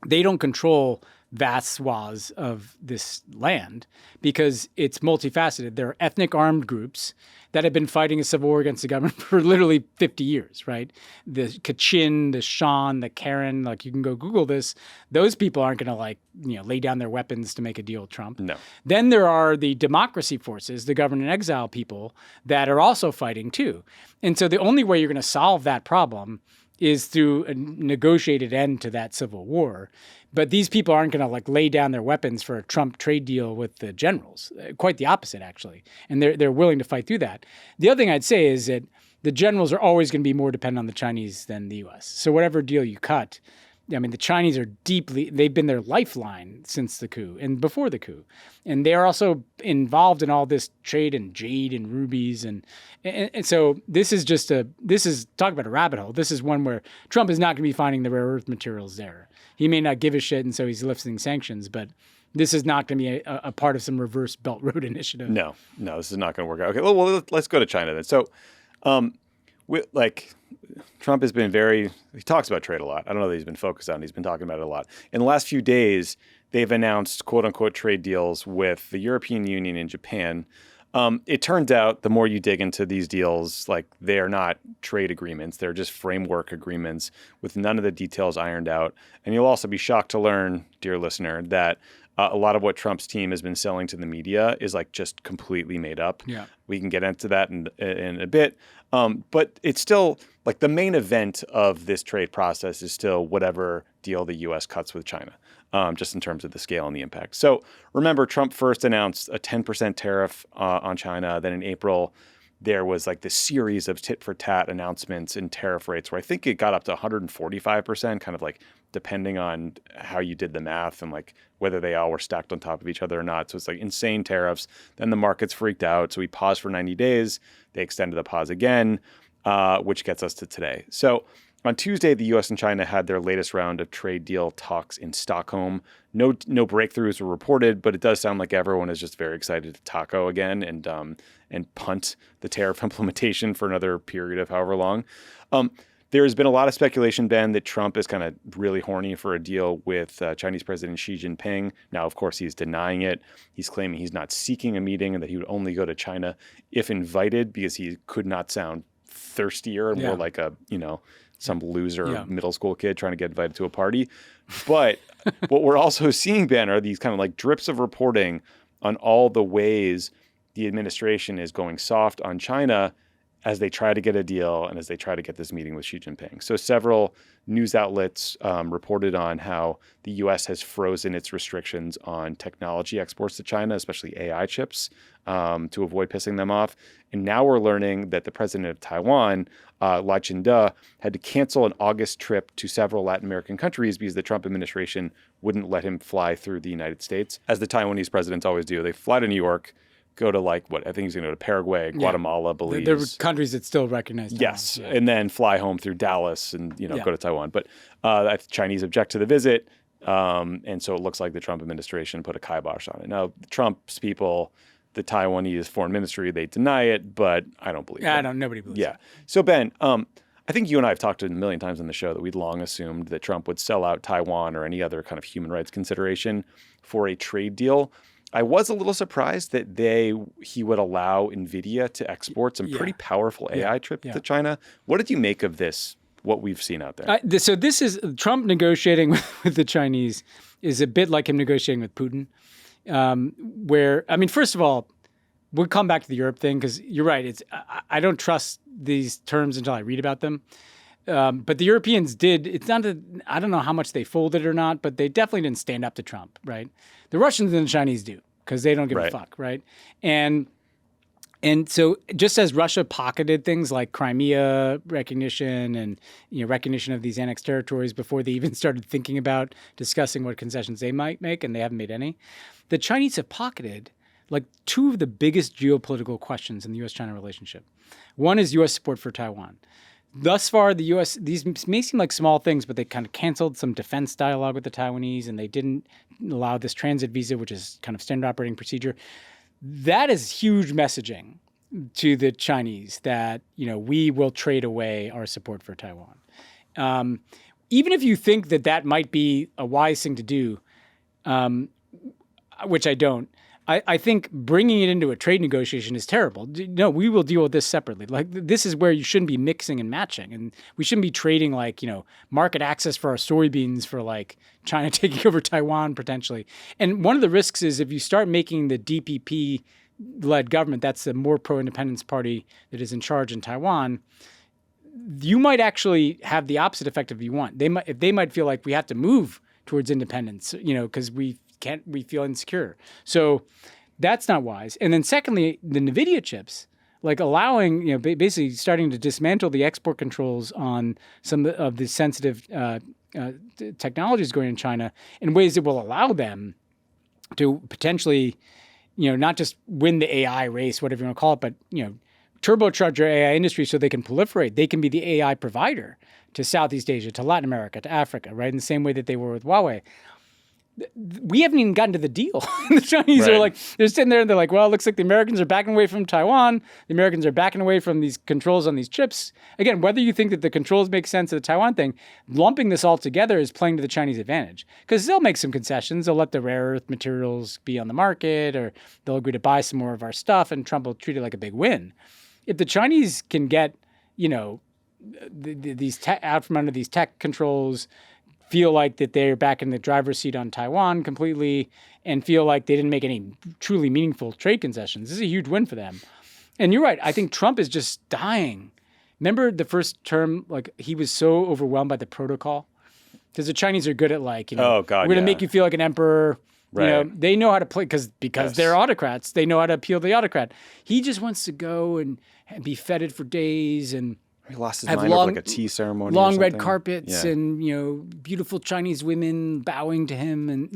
S2: they don't control vast swaths of this land because it's multifaceted. There are ethnic armed groups that have been fighting a civil war against the government for literally 50 years, right? The Kachin, the Shan, the Karen, like you can go Google this. Those people aren't going to lay down their weapons to make a deal with Trump.
S1: No.
S2: Then there are the democracy forces, the government in exile people that are also fighting too. And so the only way you're going to solve that problem is through a negotiated end to that civil war. But these people aren't going to lay down their weapons for a Trump trade deal with the generals. Quite the opposite, actually. And they're willing to fight through that. The other thing I'd say is that the generals are always going to be more dependent on the Chinese than the U.S. So whatever deal you cut, I mean, the Chinese are they've been their lifeline since the coup and before the coup. And they're also involved in all this trade in jade and rubies. And so this is talk about a rabbit hole. This is one where Trump is not going to be finding the rare earth materials there. He may not give a shit, and so he's lifting sanctions, but this is not going to be a part of some reverse Belt Road initiative.
S1: No, this is not going to work out. Okay, well, let's go to China then. So, Trump has been he talks about trade a lot. I don't know that he's been focused on it. He's been talking about it a lot. In the last few days, they've announced quote unquote trade deals with the European Union and Japan. It turns out the more you dig into these deals, they are not trade agreements. They're just framework agreements with none of the details ironed out. And you'll also be shocked to learn, dear listener, that a lot of what Trump's team has been selling to the media is just completely made up.
S2: Yeah.
S1: We can get into that in a bit. But it's still the main event of this trade process is still whatever deal the U.S. cuts with China, just in terms of the scale and the impact. So remember, Trump first announced a 10% tariff on China. Then in April, there was this series of tit for tat announcements and tariff rates where I think it got up to 145%, kind of depending on how you did the math and whether they all were stacked on top of each other or not. So it's insane tariffs. Then the markets freaked out. So we paused for 90 days. They extended the pause again, which gets us to today. So on Tuesday, the U.S. and China had their latest round of trade deal talks in Stockholm. No breakthroughs were reported, but it does sound like everyone is just very excited to taco again and punt the tariff implementation for another period of however long. There has been a lot of speculation, Ben, that Trump is kind of really horny for a deal with Chinese President Xi Jinping. Now, of course, he's denying it. He's claiming he's not seeking a meeting and that he would only go to China if invited because he could not sound thirstier and more like some loser middle school kid trying to get invited to a party. But what we're also seeing, Ben, are these kind of drips of reporting on all the ways the administration is going soft on China as they try to get a deal and as they try to get this meeting with Xi Jinping. So several news outlets reported on how the U.S. has frozen its restrictions on technology exports to China, especially AI chips, to avoid pissing them off. And now we're learning that the president of Taiwan, Lai Ching-te, had to cancel an August trip to several Latin American countries because the Trump administration wouldn't let him fly through the United States. As the Taiwanese presidents always do, they fly to New York, go to I think he's going to go to Paraguay, Guatemala, Belize.
S2: There were countries that still recognize Taiwan.
S1: Yes, and then fly home through Dallas and go to Taiwan. But the Chinese object to the visit, and so it looks like the Trump administration put a kibosh on it. Now, Trump's people, the Taiwanese foreign ministry, they deny it, but I don't believe it.
S2: Nobody believes it.
S1: Yeah. So Ben, I think you and I have talked a million times on the show that we'd long assumed that Trump would sell out Taiwan or any other kind of human rights consideration for a trade deal. I was a little surprised that he would allow NVIDIA to export some pretty powerful AI chip to China. What did you make of this, what we've seen out there?
S2: So this is Trump negotiating with the Chinese is a bit like him negotiating with Putin, where, I mean, first of all, we'll come back to the Europe thing because you're right. I don't trust these terms until I read about them. But the Europeans did. It's not that I don't know how much they folded or not, but they definitely didn't stand up to Trump, right? The Russians and the Chinese do because they don't give a fuck, right? And so just as Russia pocketed things like Crimea recognition and recognition of these annexed territories before they even started thinking about discussing what concessions they might make, and they haven't made any, the Chinese have pocketed like two of the biggest geopolitical questions in the U.S.-China relationship. One is U.S. support for Taiwan. Thus far, the U.S., these may seem like small things, but they kind of canceled some defense dialogue with the Taiwanese, and they didn't allow this transit visa, which is kind of standard operating procedure. That is huge messaging to the Chinese that, we will trade away our support for Taiwan. Even if you think that might be a wise thing to do, which I don't, I think bringing it into a trade negotiation is terrible. No, we will deal with this separately. Like, this is where you shouldn't be mixing and matching. And we shouldn't be trading market access for our soybeans for China taking over Taiwan potentially. And one of the risks is if you start making the DPP-led government, that's the more pro-independence party that is in charge in Taiwan, you might actually have the opposite effect if you want. They might feel like we have to move towards independence, because we feel insecure. So that's not wise. And then secondly, the NVIDIA chips, allowing, basically starting to dismantle the export controls on some of the sensitive technologies going in China in ways that will allow them to potentially, not just win the AI race, whatever you want to call it, but, turbocharge their AI industry so they can proliferate. They can be the AI provider to Southeast Asia, to Latin America, to Africa, right? In the same way that they were with Huawei. We haven't even gotten to the deal. The Chinese are they're sitting there and they're like, well, it looks like the Americans are backing away from Taiwan. The Americans are backing away from these controls on these chips. Again, whether you think that the controls make sense of the Taiwan thing, lumping this all together is playing to the Chinese advantage because they'll make some concessions. They'll let the rare earth materials be on the market, or they'll agree to buy some more of our stuff, and Trump will treat it like a big win. If the Chinese can get, these out from under these tech controls, feel like that they're back in the driver's seat on Taiwan completely, and feel like they didn't make any truly meaningful trade concessions, this is a huge win for them. And you're right. I think Trump is just dying. Remember the first term, he was so overwhelmed by the protocol? Because the Chinese are good at
S1: oh, God,
S2: we're going to make you feel like an emperor.
S1: Right.
S2: They know how to play because they're autocrats. They know how to appeal to the autocrat. He just wants to go and be feted for days and
S1: he lost his mind over a tea ceremony.
S2: Long red carpets and, beautiful Chinese women bowing to him. And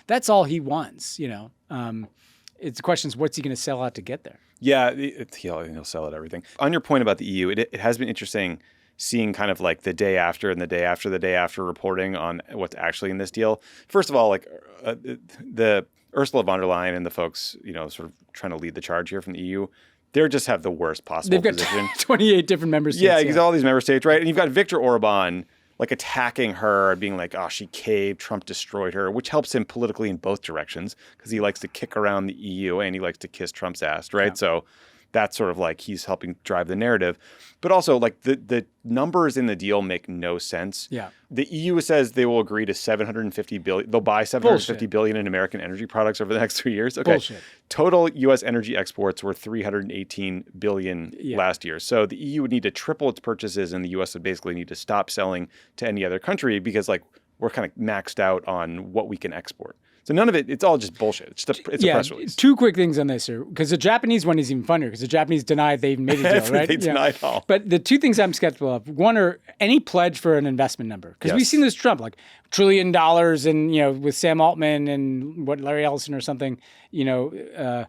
S2: that's all he wants, It's the question is, what's he going to sell out to get there?
S1: Yeah, he'll sell out everything. On your point about the EU, it has been interesting seeing kind of the day after and the day after the day after reporting on what's actually in this deal. First of all, the Ursula von der Leyen and the folks, sort of trying to lead the charge here from the EU, they just have the worst possible position.
S2: They've got 28 different member states.
S1: Yeah, because all these member states, right? And you've got Viktor Orban attacking her, being like, oh, she caved, Trump destroyed her, which helps him politically in both directions because he likes to kick around the EU and he likes to kiss Trump's ass, right? Yeah. So that's sort of he's helping drive the narrative. But also, the numbers in the deal make no sense.
S2: Yeah.
S1: The EU says they will agree to $750 billion. They'll buy $750 billion in American energy products over the next 3 years. Okay.
S2: Bullshit.
S1: Total U.S. energy exports were $318 billion last year. So the EU would need to triple its purchases, and the U.S. would basically need to stop selling to any other country because, we're kind of maxed out on what we can export. So none of it, it's all just bullshit. It's a press release.
S2: Two quick things on this, sir, because the Japanese one is even funnier because the Japanese denied they even made a deal, right?
S1: They denied all.
S2: But the two things I'm skeptical of, one are any pledge for an investment number. Because we've seen this Trump, $1 trillion and, with Sam Altman and Larry Ellison or something, $2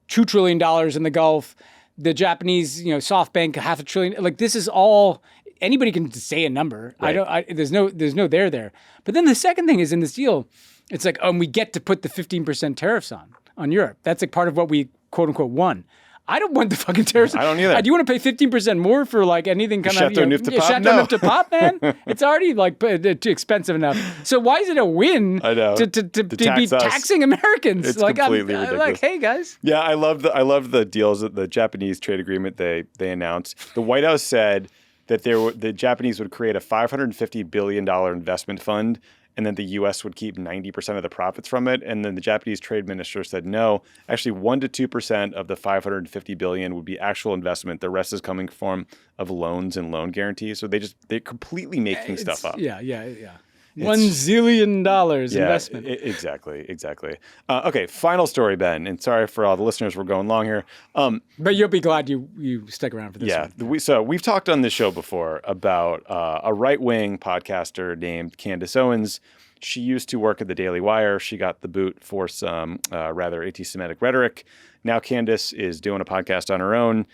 S2: trillion in the Gulf. The Japanese, SoftBank, $500 billion. This is all, anybody can say a number. Right. There's no there. But then the second thing is in this deal, it's we get to put the 15% tariffs on Europe. That's part of what we quote unquote won. I don't want the fucking terrorists.
S1: I don't either.
S2: Do you want to pay 15% more for like anything kind of
S1: Chateau Neuf to Pop?
S2: Chateau
S1: No.
S2: Neuf to Pop, man? It's already like too expensive enough. So why is it a win
S1: I know.
S2: to
S1: tax
S2: be
S1: us.
S2: taxing Americans?
S1: It's
S2: like
S1: completely
S2: I'm
S1: ridiculous.
S2: like, hey guys.
S1: Yeah, I love the deals, the Japanese trade agreement they announced. The White House said that the Japanese would create a $550 billion investment fund, and then the U.S. would keep 90% of the profits from it. And then the Japanese trade minister said, no, actually 1 to 2% of the $550 billion would be actual investment. The rest is coming form of loans and loan guarantees. So they're completely making stuff up.
S2: Yeah. $1 zillion investment.
S1: Exactly. Okay, final story, Ben. And sorry for all the listeners, we're going long here.
S2: But you'll be glad you stuck around for this one.
S1: So we've talked on this show before about a right-wing podcaster named Candace Owens. She used to work at the Daily Wire. She got the boot for some rather anti-Semitic rhetoric. Now Candace is doing a podcast on her own.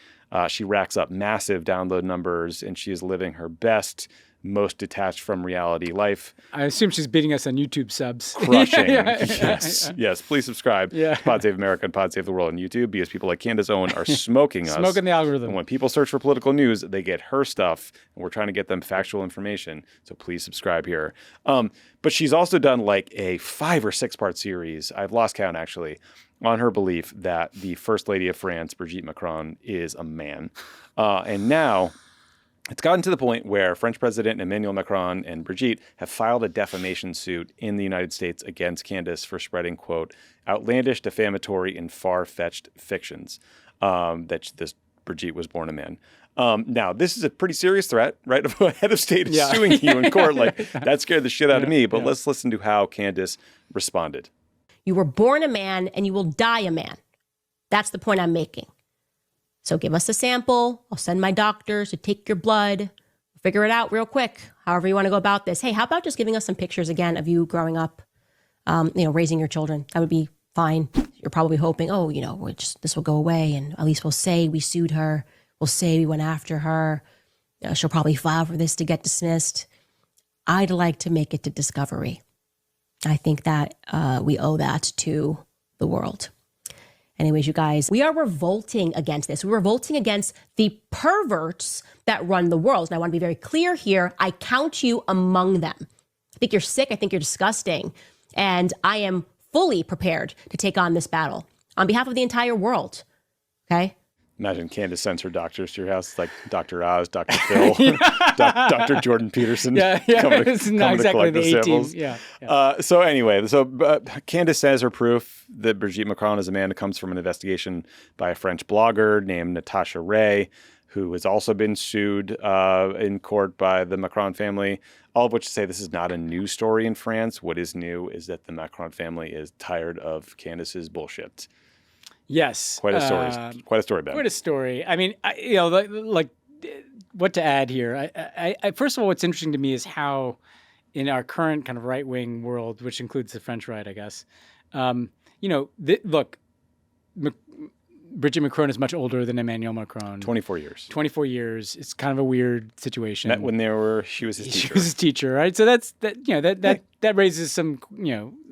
S1: She racks up massive download numbers, and she is living her best, most detached from reality life.
S2: I assume she's beating us on YouTube subs.
S1: Crushing. Yes. Please subscribe
S2: Yeah.
S1: to Pod Save America and Pod Save the World on YouTube, because people like Candace Owens are smoking us.
S2: Smoking the algorithm.
S1: And when people search for political news, they get her stuff, and we're trying to get them factual information. So please subscribe here. But she's also done like a 5 or 6 part series, I've lost count actually, on her belief that the First Lady of France, Brigitte Macron, is a man. And now it's gotten to the point where French President Emannuel Macron and Brigitte have filed a defamation suit in the United States against Candace for spreading, quote, outlandish, defamatory, and far-fetched fictions that this Brigitte was born a man. Now, this is a pretty serious threat, right? If a head of state is suing you in court, like that scared the shit out of me. But let's listen to how Candace responded.
S10: You were born a man and you will die a man. That's the point I'm making. So give us a sample. I'll send my doctors to take your blood. Figure it out real quick, however you want to go about this. Hey, how about just giving us some pictures again of you growing up, raising your children? That would be fine. You're probably hoping, this will go away, and at least we'll say we sued her. We'll say we went after her. She'll probably file for this to get dismissed. I'd like to make it to discovery. I think that we owe that to the world. Anyways, you guys, we are revolting against this. We're revolting against the perverts that run the world. And I want to be very clear here. I count you among them. I think you're sick. I think you're disgusting. And I am fully prepared to take on this battle on behalf of the entire world. Okay?
S1: Imagine Candace sends her doctors to your house, like Dr. Oz, Dr. Phil, Dr. Jordan Peterson.
S2: It's not exactly the A-team.
S1: So Candace says her proof that Brigitte Macron is a man comes from an investigation by a French blogger named Natasha Ray, who has also been sued in court by the Macron family. All of which to say this is not a new story in France. What is new is that the Macron family is tired of Candace's bullshit.
S2: Yes.
S1: Quite a story, Ben.
S2: Quite a story. I mean, like what to add here? I first of all, what's interesting to me is how in our current kind of right-wing world, which includes the French right, I guess, look, Brigitte Macron is much older than Emmanuel Macron.
S1: 24 years.
S2: 24 years. It's kind of a weird situation.
S1: Met when she was his teacher.
S2: She was his teacher, right? So that raises some,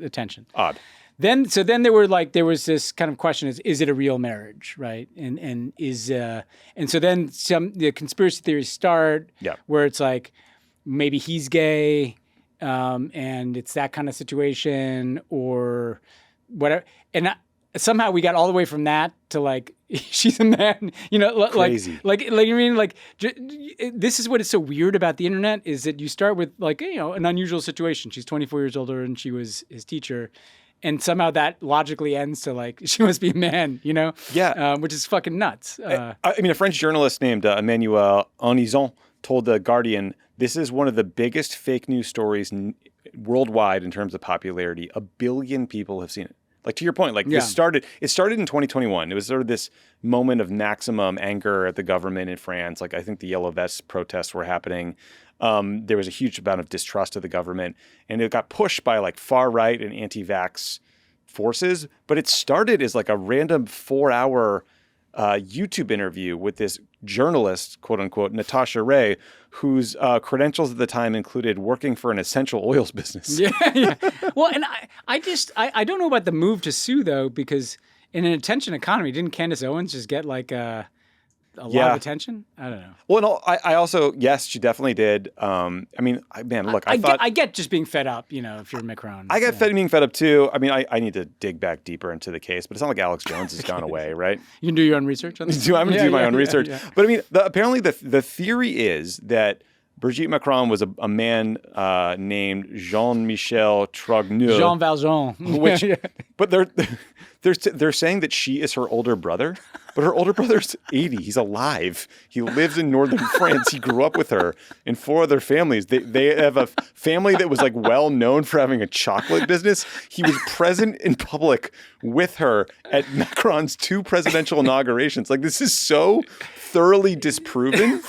S2: attention.
S1: Odd.
S2: Then there was this kind of question: is it a real marriage, right? And so then the conspiracy theories start, where it's like maybe he's gay, and it's that kind of situation, or whatever. And somehow we got all the way from that to like she's a man,
S1: Crazy.
S2: This is what is so weird about the internet is that you start with an unusual situation. She's 24 years older and she was his teacher. And somehow that logically ends to she must be a man,
S1: Yeah.
S2: which is fucking nuts.
S1: A French journalist named Emmanuel Macron told The Guardian, this is one of the biggest fake news stories worldwide in terms of popularity. 1 billion people have seen it. Like, to your point, it started in 2021. It was sort of this moment of maximum anger at the government in France. I think the Yellow Vest protests were happening. There was a huge amount of distrust of the government, and it got pushed by far right and anti-vax forces. But it started as a random 4-hour YouTube interview with this journalist, quote unquote, Natasha Ray, whose credentials at the time included working for an essential oils business.
S2: Yeah. Well, and I don't know about the move to sue though, because in an attention economy, didn't Candace Owens just get like a lot
S1: Yeah.
S2: of attention? I don't know.
S1: Well, no, I also, yes, she definitely did. I mean, look, I thought
S2: I get just being fed up, you know, if you're Macron.
S1: I got being fed up too. I mean, I need to dig back deeper into the case, but it's not like Alex Jones has gone away, right?
S2: You can do your own research on this.
S1: I'm going to do my own research.
S2: yeah.
S1: But I mean, apparently the theory is that Brigitte Macron was a man named Jean-Michel Trogneux.
S2: Jean Valjean.
S1: Which, but they're saying that she is her older brother, but her older brother's 80. He's alive. He lives in northern France. He grew up with her and 4 other families. They have a family that was like well known for having a chocolate business. He was present in public with her at Macron's 2 presidential inaugurations. Like, this is so thoroughly disproven.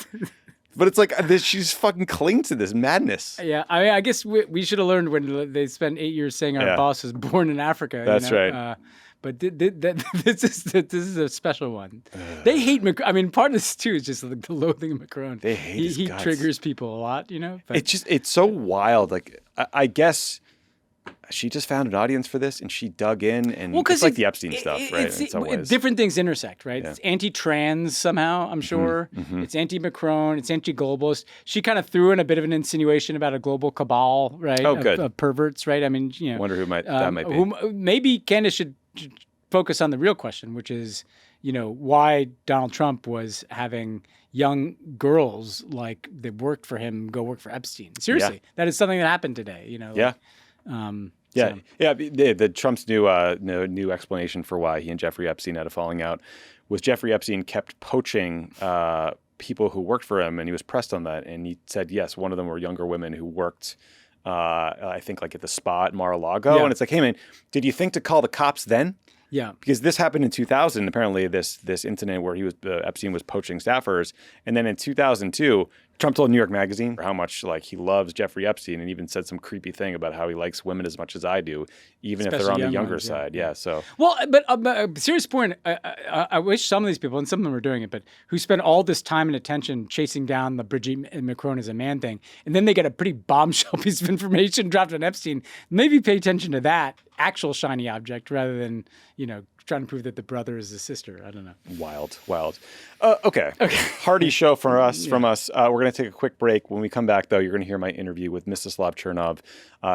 S1: But it's like she just fucking clings to this madness.
S2: Yeah, I mean, I guess we should have learned when they spent 8 years saying our boss was born in Africa.
S1: That's right.
S2: But this is a special one. They hate Macron. I mean, part of this too is just like the loathing of Macron.
S1: They hate his
S2: he
S1: guts.
S2: triggers people a lot, you know. But
S1: It's so wild. Like I guess she just found an audience for this, and she dug in, and it's like the Epstein stuff, right? In some ways.
S2: Different things intersect, right?
S1: Yeah.
S2: It's anti-trans somehow, I'm sure. It's anti-Macron. It's anti-globalist. She kind of threw in a bit of an insinuation about a global cabal, right?
S1: Oh, good.
S2: Of perverts, right? I mean, you know.
S1: Wonder who that might be.
S2: Maybe Candace should focus on the real question, which is, you know, why Donald Trump was having young girls like that worked for him go work for Epstein. Seriously, that is something that happened today. You know.
S1: Yeah.
S2: So.
S1: The Trump's new explanation for why he and Jeffrey Epstein had a falling out was Jeffrey Epstein kept poaching people who worked for him, and he was pressed on that. And he said, yes, one of them were younger women who worked, I think, like at the spa at Mar-a-Lago.
S2: Yeah.
S1: And it's like, hey, man, did you think to call the cops then?
S2: Yeah,
S1: because this happened in 2000. Apparently, this incident where Epstein was poaching staffers, and then in 2002, Trump told New York Magazine how much like he loves Jeffrey Epstein, and even said some creepy thing about how he likes women as much as I do, even if they're on the younger side. Yeah. So
S2: well, but a serious point. I wish some of these people, and some of them are doing it, but who spend all this time and attention chasing down the Brigitte Macron as a man thing, and then they get a pretty bombshell piece of information dropped on Epstein. Maybe pay attention to that actual shiny object rather than, you know, trying to prove that the brother is the sister. I don't know.
S1: Wild. Okay. Hearty show from us. We're going to take a quick break. When we come back, though, you're going to hear my interview with Mstyslav Chernov.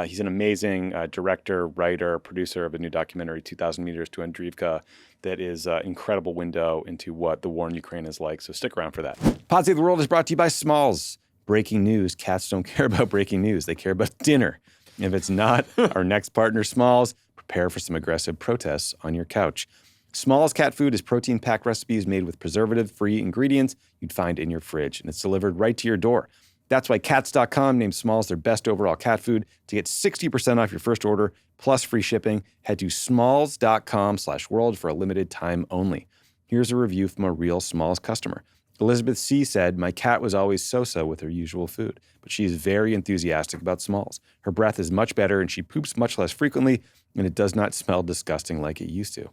S1: He's an amazing director, writer, producer of a new documentary, 2,000 Meters to Andriivka, that is an incredible window into what the war in Ukraine is like. So stick around for that. Pod Save the World is brought to you by Smalls. Breaking news. Cats don't care about breaking news. They care about dinner. If it's not our next partner, Smalls, prepare for some aggressive protests on your couch. Smalls cat food is protein-packed recipes made with preservative-free ingredients you'd find in your fridge, and it's delivered right to your door. That's why Cats.com named Smalls their best overall cat food. To get 60% off your first order, plus free shipping, head to smalls.com/world for a limited time only. Here's a review from a real Smalls customer. Elizabeth C. said, my cat was always so-so with her usual food, but she is very enthusiastic about Smalls. Her breath is much better and she poops much less frequently, and it does not smell disgusting like it used to.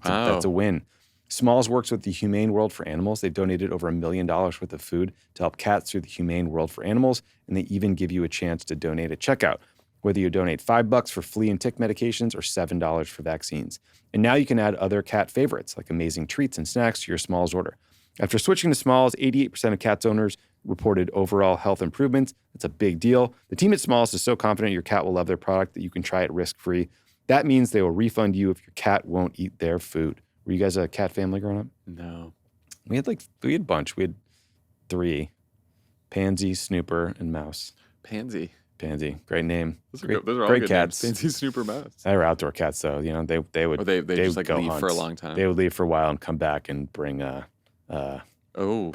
S1: That's a win. Smalls works with the Humane World for Animals. They've donated over $1 million worth of food to help cats through the Humane World for Animals, and they even give you a chance to donate at checkout, whether you donate $5 for flea and tick medications or $7 for vaccines. And now you can add other cat favorites like amazing treats and snacks to your Smalls order. After switching to Smalls, 88% of cats owners reported overall health improvements. That's a big deal. The team at Smalls is so confident your cat will love their product that you can try it risk-free. That means they will refund you if your cat won't eat their food. Were you guys a cat family growing up?
S9: No.
S1: We had a bunch. We had 3. Pansy, Snooper, and Mouse.
S9: Pansy.
S1: Great name.
S9: Those are all
S1: great
S9: good
S1: cats.
S9: names. Pansy, Snooper, Mouse.
S1: They were outdoor cats, though. You know, they would.
S9: Or they
S1: would
S9: just like
S1: go
S9: leave
S1: hunt
S9: for a long time.
S1: They would leave for a while and come back and bring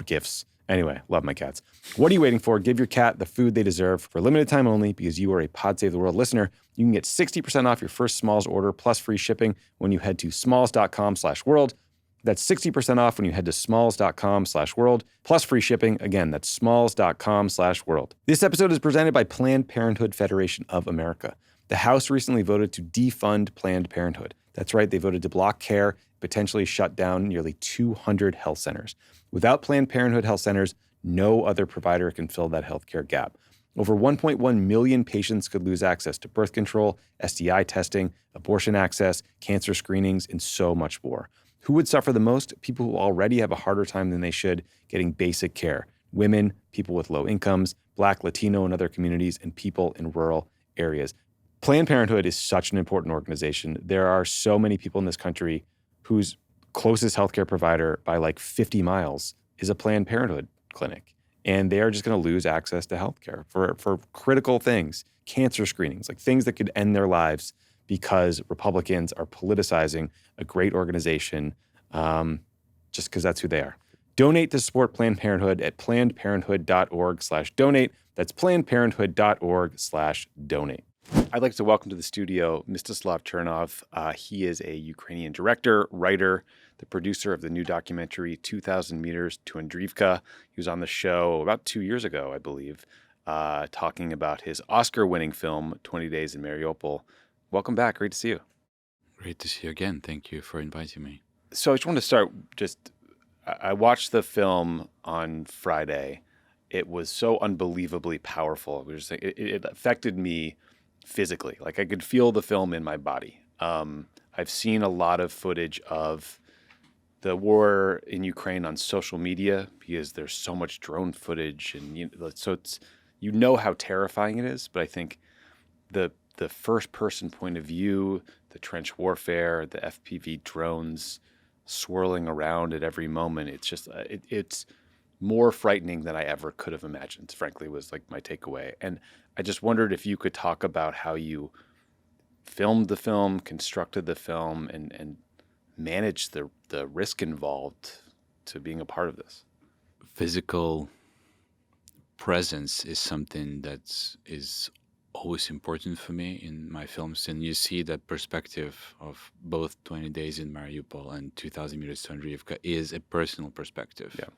S1: gifts. Anyway, love my cats. What are you waiting for? Give your cat the food they deserve for a limited time only because you are a Pod Save the World listener. You can get 60% off your first Smalls order plus free shipping when you head to smalls.com/world. That's 60% off when you head to smalls.com/world plus free shipping. Again, that's smalls.com/world. This episode is presented by Planned Parenthood Federation of America. The House recently voted to defund Planned Parenthood. That's right, they voted to block care, potentially shut down nearly 200 health centers. Without Planned Parenthood health centers, no other provider can fill that healthcare gap. Over 1.1 million patients could lose access to birth control, STI testing, abortion access, cancer screenings, and so much more. Who would suffer the most? People who already have a harder time than they should getting basic care. Women, people with low incomes, Black, Latino, and other communities, and people in rural areas. Planned Parenthood is such an important organization. There are so many people in this country whose closest healthcare provider by like 50 miles is a Planned Parenthood clinic. And they are just going to lose access to healthcare for critical things, cancer screenings, like things that could end their lives because Republicans are politicizing a great organization just because that's who they are. Donate to support Planned Parenthood at plannedparenthood.org/donate. That's plannedparenthood.org/donate. I'd like to welcome to the studio Mstyslav Chernov. He is a Ukrainian director, writer, the producer of the new documentary 2,000 Meters to Andriivka. He was on the show about 2 years ago, I believe, talking about his Oscar-winning film, 20 Days in Mariupol. Welcome back. Great to see you.
S11: Great to see you again. Thank you for inviting me.
S1: So I just want to start I watched the film on Friday. It was so unbelievably powerful. It affected me physically. Like I could feel the film in my body. I've seen a lot of footage of the war in Ukraine on social media because there's so much drone footage, and so it's how terrifying it is. But I think the first person point of view, the trench warfare, the FPV drones swirling around at every moment, it's just it's more frightening than I ever could have imagined, frankly, was like my takeaway. And I just wondered if you could talk about how you filmed the film, constructed the film, and managed the risk involved to being a part of this.
S11: Physical presence is something that is always important for me in my films. And you see that perspective of both 20 Days in Mariupol and 2,000 Meters to Andriivka is a personal perspective.
S1: Yeah.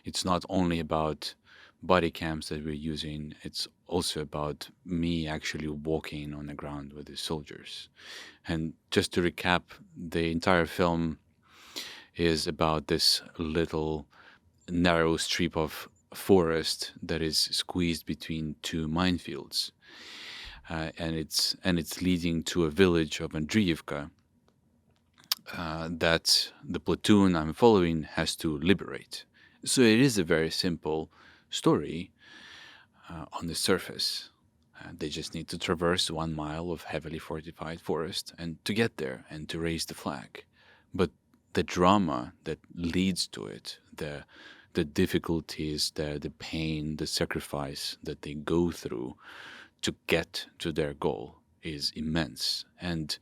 S11: It's not only about body cams that we're using, it's also about me actually walking on the ground with the soldiers. And just to recap, the entire film is about this little narrow strip of forest that is squeezed between two minefields. And it's leading to a village of Andriivka that the platoon I'm following has to liberate. So it is a very simple story on the surface. They just need to traverse 1 mile of heavily fortified forest and to get there and to raise the flag. But the drama that leads to it, the difficulties, the pain, the sacrifice that they go through to get to their goal is immense. And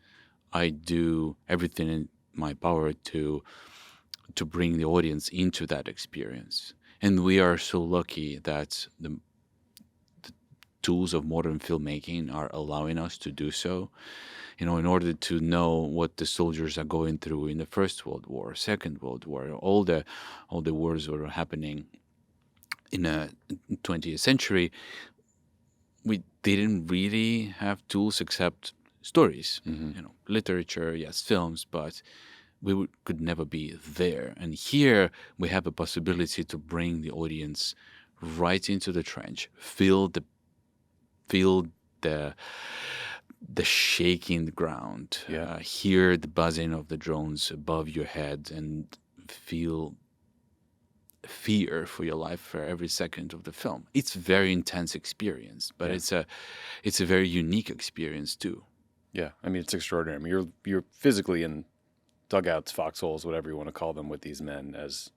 S11: I do everything in my power to bring the audience into that experience. And we are so lucky that the tools of modern filmmaking are allowing us to do so. In order to know what the soldiers are going through in the First World War, Second World War, all the wars that were happening in the 20th century, we didn't really have tools except stories, literature, yes, films, but we could never be there. And here we have a possibility to bring the audience right into the trench, feel the shaking ground, hear the buzzing of the drones above your head, and feel fear for your life for every second of the film. It's a very intense experience, but it's a very unique experience too.
S1: Yeah, I mean, it's extraordinary. I mean, you're physically in dugouts, foxholes, whatever you want to call them, with these men as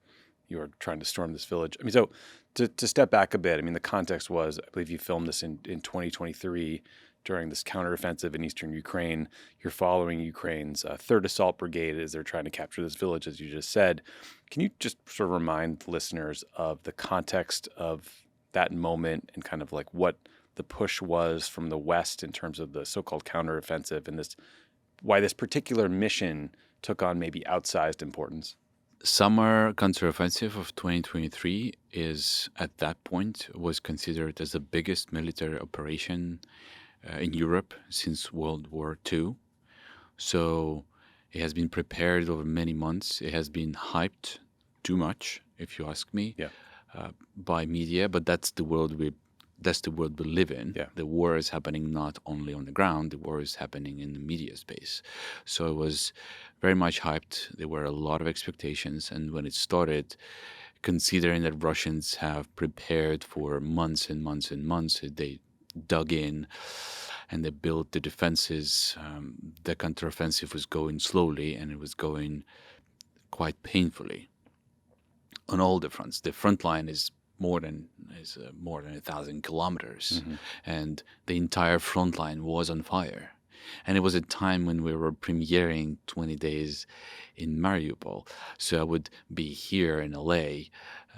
S1: you are trying to storm this village. I mean, so to step back a bit, I mean, the context was, I believe you filmed this in 2023 during this counteroffensive in eastern Ukraine. You're following Ukraine's 3rd Assault Brigade as they're trying to capture this village, as you just said. Can you just sort of remind listeners of the context of that moment and kind of like what the push was from the West in terms of the so-called counteroffensive and why this particular mission took on maybe outsized importance?
S11: Summer counteroffensive of 2023 at that point was considered as the biggest military operation in Europe since World War II. So it has been prepared over many months. It has been hyped too much, if you ask me, by media. But that's the world we that's the world we live in.
S1: Yeah.
S11: The war is happening not only on the ground, the war is happening in the media space. So it was very much hyped. There were a lot of expectations. And when it started, considering that Russians have prepared for months and months and months, they dug in and they built the defenses. The counteroffensive was going slowly, and it was going quite painfully on all the fronts. The front line is more than 1,000 kilometers, and the entire front line was on fire. And it was a time when we were premiering 20 Days in Mariupol. So I would be here in LA,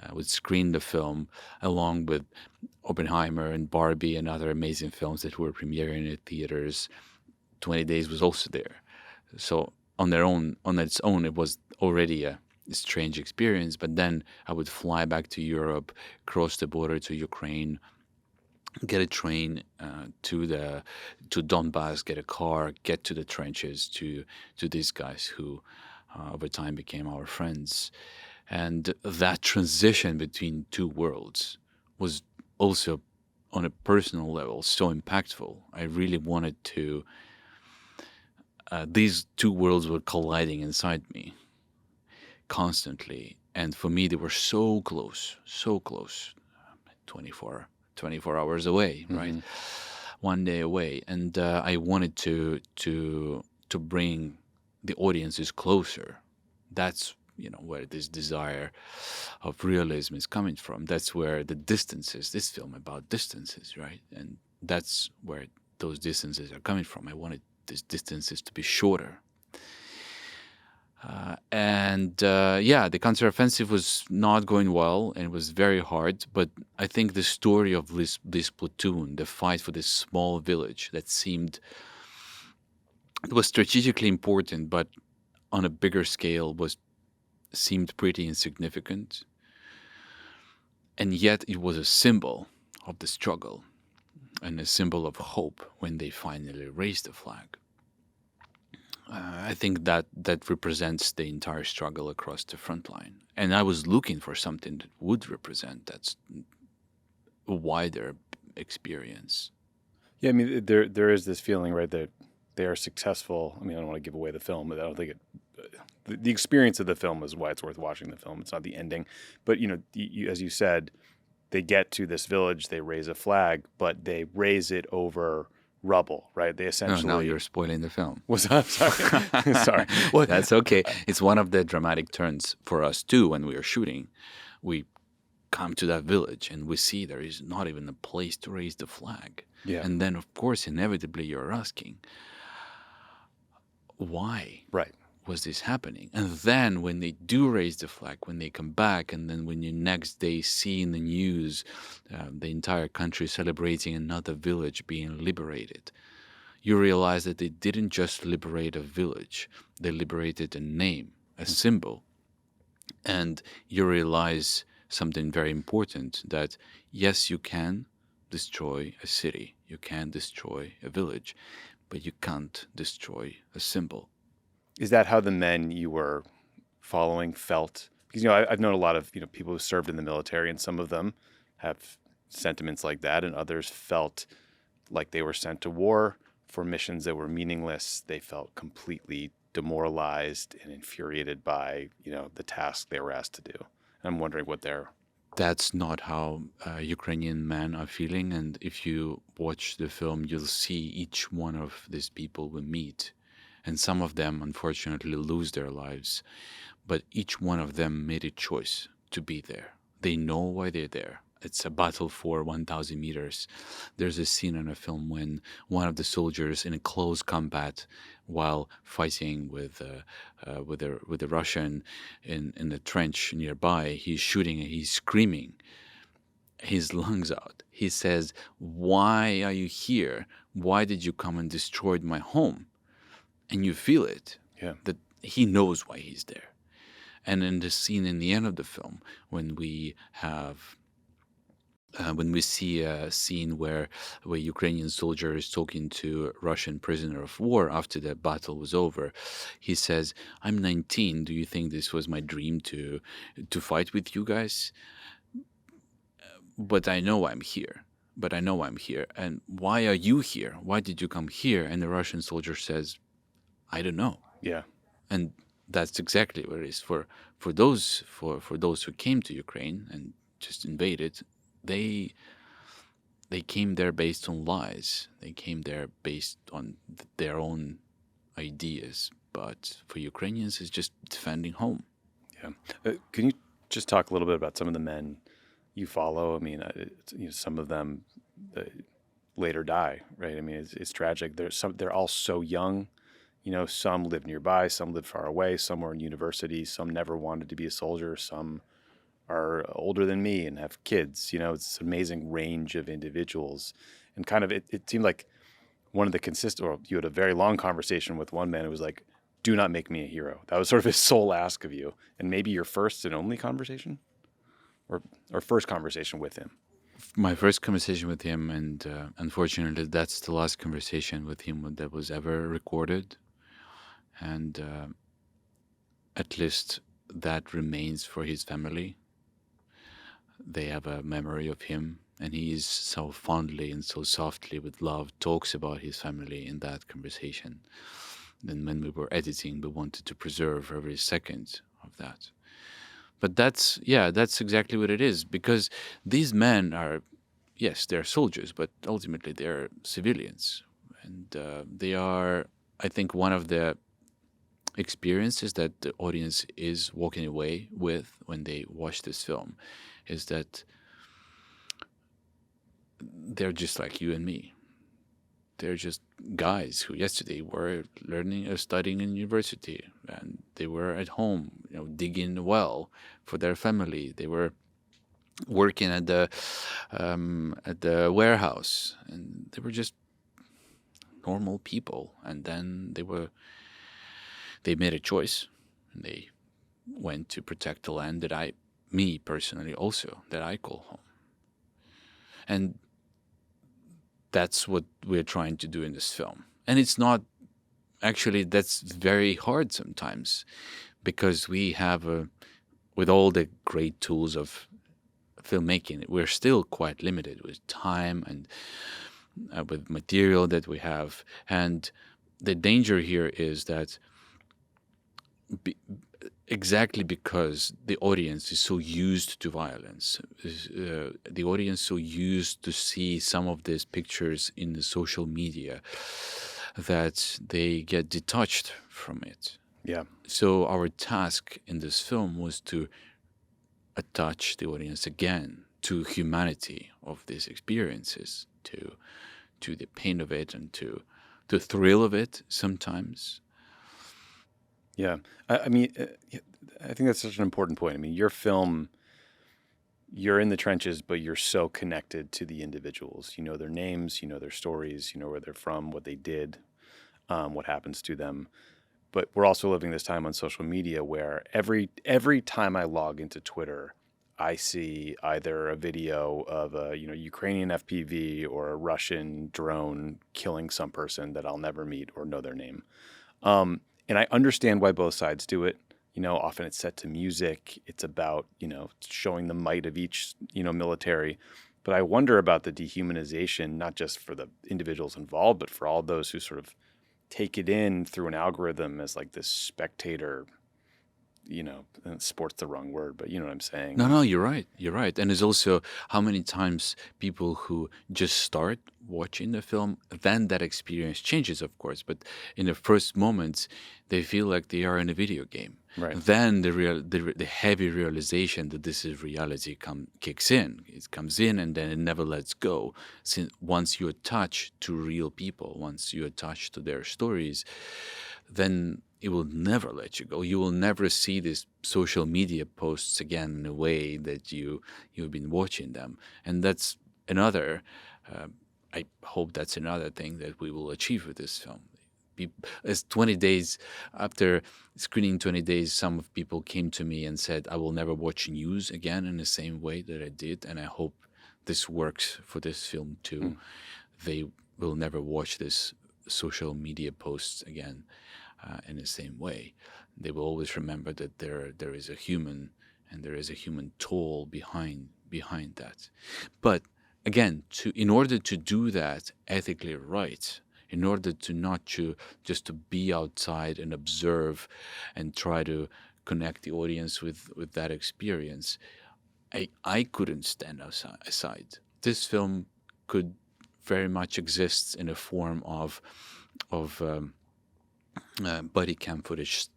S11: I would screen the film along with Oppenheimer and Barbie and other amazing films that were premiering at theaters. 20 Days was also there. So on its own, it was already a strange experience. But then I would fly back to Europe, cross the border to Ukraine, get a train to Donbass, get a car, get to the trenches, to these guys who over time became our friends. And that transition between two worlds was also, on a personal level, so impactful. I really wanted to... these two worlds were colliding inside me constantly. And for me, they were so close, 24 hours away, right? One day away. And I wanted to bring the audiences closer. That's, where this desire of realism is coming from. That's where the distances, this film about distances, right? And that's where those distances are coming from. I wanted these distances to be shorter. The counteroffensive was not going well, and it was very hard. But I think the story of this platoon, the fight for this small village that it was strategically important, but on a bigger scale seemed pretty insignificant. And yet it was a symbol of the struggle and a symbol of hope when they finally raised the flag. I think that represents the entire struggle across the front line. And I was looking for something that would represent that wider experience.
S1: Yeah, I mean, there is this feeling, right, that they are successful. I mean, I don't want to give away the film, but I don't think the experience of the film is why it's worth watching the film. It's not the ending. But, as you said, they get to this village, they raise a flag, but they raise it over rubble, right? They essentially...
S11: No, now you're spoiling the film.
S1: Was that? Sorry. Sorry.
S11: Well, that's okay. It's one of the dramatic turns for us, too, when we are shooting. We come to that village and we see there is not even a place to raise the flag.
S1: Yeah.
S11: And then, of course, inevitably you're asking, why?
S1: Right.
S11: Was this happening? And then when they do raise the flag, when they come back, and then when you next day see in the news the entire country celebrating another village being liberated, you realize that they didn't just liberate a village, they liberated a name, a symbol. And you realize something very important, that yes, you can destroy a city, you can destroy a village, but you can't destroy a symbol.
S1: Is that how the men you were following felt? Because, I've known a lot of, people who served in the military, and some of them have sentiments like that, and others felt like they were sent to war for missions that were meaningless. They felt completely demoralized and infuriated by, the task they were asked to do. And I'm wondering what their...
S11: That's not how Ukrainian men are feeling. And if you watch the film, you'll see each one of these people we meet. And some of them, unfortunately, lose their lives. But each one of them made a choice to be there. They know why they're there. It's a battle for 1,000 meters. There's a scene in a film when one of the soldiers in a close combat, while fighting with the Russian in the trench nearby, he's shooting and he's screaming his lungs out. He says, "Why are you here? Why did you come and destroy my home?" And you feel it, that he knows why he's there. And in the scene in the end of the film, when we see a scene where Ukrainian soldier is talking to a Russian prisoner of war after the battle was over, he says, "I'm 19. Do you think this was my dream to fight with you guys? But I know I'm here. but I know I'm here. And why are you here? Why did you come here? And the Russian soldier says, I don't know.
S1: Yeah.
S11: And that's exactly what it is. For those who came to Ukraine and just invaded, they came there based on lies. They came there based on their own ideas. But for Ukrainians, it's just defending home.
S1: Yeah. Can you just talk a little bit about some of the men you follow? I mean, some of them later die, right? I mean, it's tragic. They're all so young. Some live nearby, some live far away, some were in university, some never wanted to be a soldier, some are older than me and have kids. It's an amazing range of individuals. And kind of it seemed like one of the you had a very long conversation with one man who was like, do not make me a hero. That was sort of his sole ask of you. And maybe your first and only conversation or first conversation with him.
S11: My first conversation with him, and unfortunately, that's the last conversation with him that was ever recorded. And at least that remains for his family. They have a memory of him, and he is so fondly and so softly with love talks about his family in that conversation. Then when we were editing, we wanted to preserve every second of that. But that's exactly what it is, because these men are, yes, they're soldiers, but ultimately they're civilians. And they are, I think, one of the experiences that the audience is walking away with when they watch this film is that they're just like you and me. They're just guys who yesterday were learning or studying in university, and they were at home, digging a well for their family. They were working at the warehouse, and they were just normal people. And then they made a choice, and they went to protect the land that me personally also, that I call home. And that's what we're trying to do in this film. And it's not, actually, that's very hard sometimes, because we have, with all the great tools of filmmaking, we're still quite limited with time and with material that we have. And the danger here is that exactly because the audience is so used to violence, the audience so used to see some of these pictures in the social media, that they get detached from it.
S1: Yeah.
S11: So our task in this film was to attach the audience again to humanity of these experiences, to the pain of it, and to the thrill of it sometimes.
S1: Yeah. I mean, I think that's such an important point. I mean, your film, you're in the trenches, but you're so connected to the individuals. You know their names, you know their stories, you know where they're from, what they did, what happens to them. But we're also living this time on social media where every time I log into Twitter, I see either a video of a Ukrainian FPV or a Russian drone killing some person that I'll never meet or know their name. And I understand why both sides do it. Often it's set to music. It's about, showing the might of each, military. But I wonder about the dehumanization, not just for the individuals involved, but for all those who sort of take it in through an algorithm as like this spectator, sport's the wrong word, but you know what I'm saying.
S11: No, you're right. You're right. And it's also how many times people who just start watching the film, then that experience changes, of course. But in the first moments, they feel like they are in a video game.
S1: Right.
S11: Then the heavy realization that this is reality kicks in. It comes in, and then it never lets go. Since once you attach to real people, once you attach to their stories, then it will never let you go. You will never see these social media posts again in a way that you've been watching them. And that's another, I hope that's another thing that we will achieve with this film. As 20 days after screening 20 days, some of people came to me and said, I will never watch news again in the same way that I did. And I hope this works for this film too. They will never watch this social media posts again in the same way. They will always remember that there is a human, and there is a human toll behind that. But again, in order to do that ethically right, in order to not just to be outside and observe and try to connect the audience with that experience, I couldn't stand aside. This film could very much exist in a form of body cam footage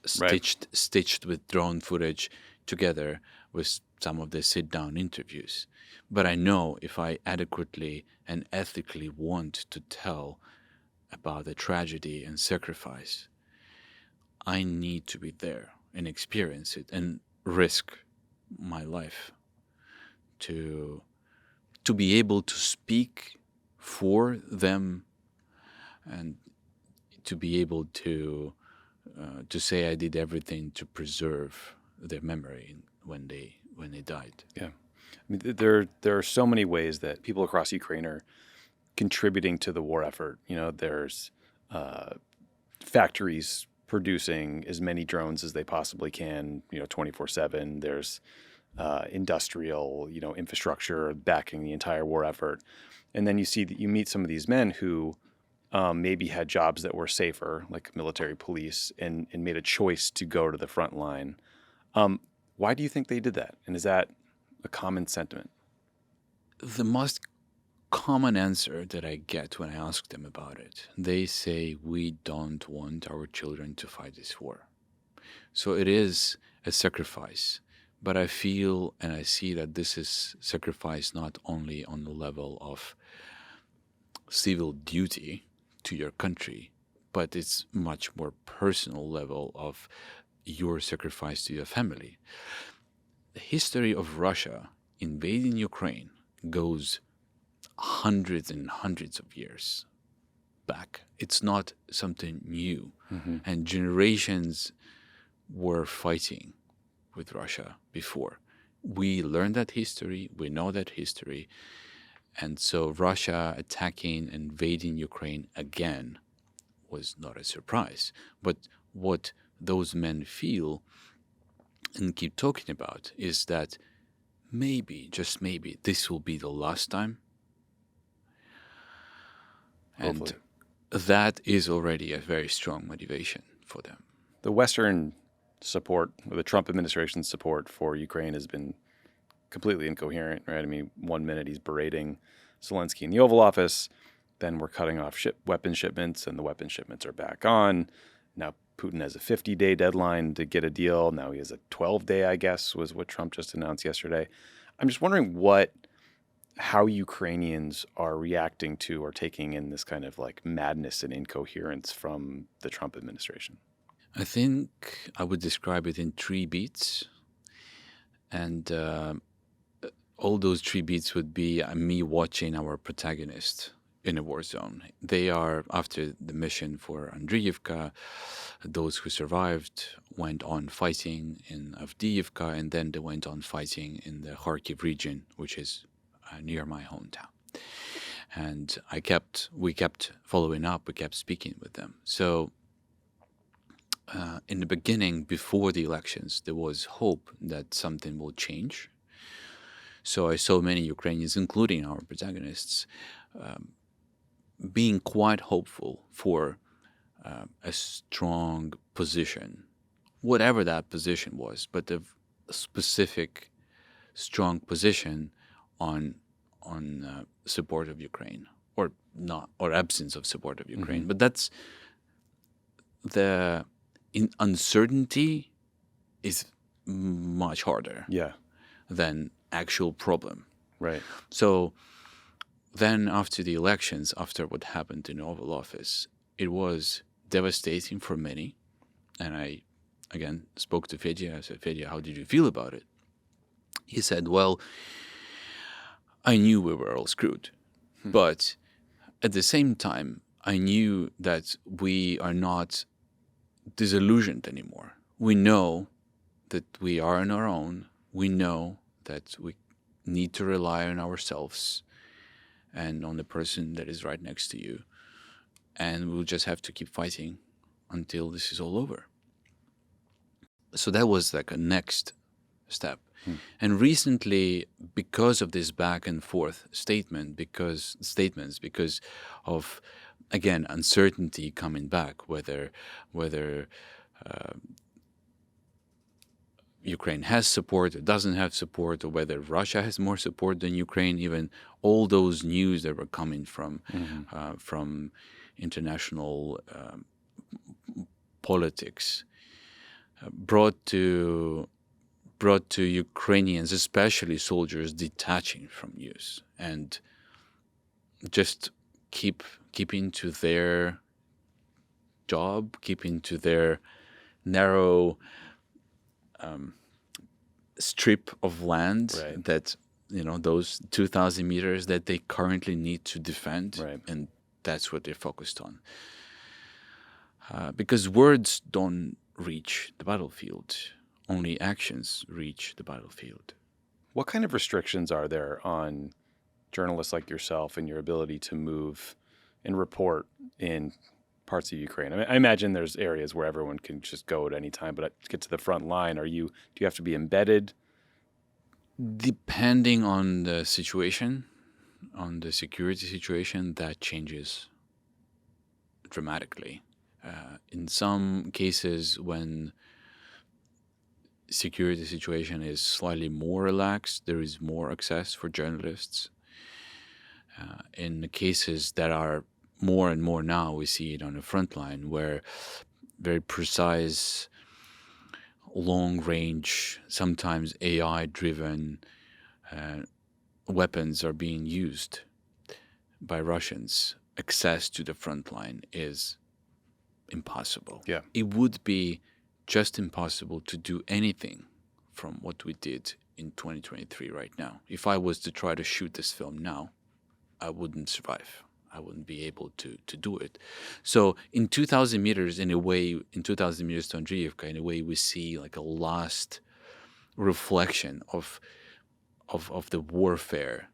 S11: stitched with drone footage together with some of the sit-down interviews. But I know if I adequately and ethically want to tell about the tragedy and sacrifice, I need to be there and experience it and risk my life to be able to speak for them and to be able to say I did everything to preserve their memory when they died.
S1: Yeah. I mean, there are so many ways that people across Ukraine are contributing to the war effort. You know, there's factories producing as many drones as they possibly can, 24/7. There's industrial, infrastructure backing the entire war effort. And then you meet some of these men who maybe had jobs that were safer, like military police, and made a choice to go to the front line. Why do you think they did that? And is that a common sentiment?
S11: The most common answer that I get when I ask them about it, they say, we don't want our children to fight this war. So it is a sacrifice. But I feel and I see that this is sacrifice not only on the level of civil duty to your country, but it's much more personal level of your sacrifice to your family. The history of Russia invading Ukraine goes hundreds and hundreds of years back. It's not something new. Mm-hmm. And generations were fighting with Russia before. We learned that history, we know that history, and so Russia attacking, invading Ukraine again was not a surprise. But what those men feel and keep talking about is that maybe, just maybe, this will be the last time.
S1: Hopefully.
S11: And that is already a very strong motivation for them.
S1: The Western support, or the Trump administration's support for Ukraine has been completely incoherent, right? I mean, 1 minute he's berating Zelensky in the Oval Office, then we're cutting off weapon shipments, and the weapon shipments are back on. Now Putin has a 50-day deadline to get a deal. Now he has a 12-day, I guess, was what Trump just announced yesterday. I'm just wondering how Ukrainians are reacting to or taking in this kind of like madness and incoherence from the Trump administration.
S11: I think I would describe it in 3 beats. And all those 3 beats would be me watching our protagonist in a war zone. They are, after the mission for Andriivka, those who survived went on fighting in Avdiivka, and then they went on fighting in the Kharkiv region, which is near my hometown. And we kept following up, we kept speaking with them. So in the beginning, before the elections, there was hope that something will change. So I saw many Ukrainians, including our protagonists, being quite hopeful for a strong position, whatever that position was, but a specific strong position on support of Ukraine, or not, or absence of support of Ukraine. Mm-hmm. But that's uncertainty is much harder than actual problem.
S1: Right.
S11: So then after the elections, after what happened in the Oval Office, it was devastating for many. And I, again, spoke to Fedya. I said, Fedya, how did you feel about it? He said, well, I knew we were all screwed. But at the same time, I knew that we are not disillusioned anymore. We know that we are on our own. We know that we need to rely on ourselves and on the person that is right next to you. And we'll just have to keep fighting until this is all over. So that was like a next step. And recently, because of this back and forth because of, again, uncertainty coming back, whether Ukraine has support or doesn't have support, or whether Russia has more support than Ukraine, even all those news that were coming from international politics brought to Ukrainians, especially soldiers, detaching from news and just keeping to their job, keeping to their narrow strip of land that, those 2,000 meters that they currently need to defend, and that's what they're focused on. Because words don't reach the battlefield, only actions reach the battlefield.
S1: What kind of restrictions are there on journalists like yourself and your ability to move and report in parts of Ukraine? I mean, I imagine there's areas where everyone can just go at any time, but to get to the front line, do you have to be embedded?
S11: Depending on the situation, on the security situation, that changes dramatically. In some cases, when security situation is slightly more relaxed, there is more access for journalists. In the cases that are more and more now, we see it on the front line, where very precise, long-range, sometimes AI-driven weapons are being used by Russians. Access to the front line is impossible.
S1: Yeah.
S11: It would be just impossible to do anything from what we did in 2023 right now. If I was to try to shoot this film now, I wouldn't survive. I wouldn't be able to do it. So in 2,000 meters, in 2,000 meters to Andriivka, in a way, we see like a last reflection of the warfare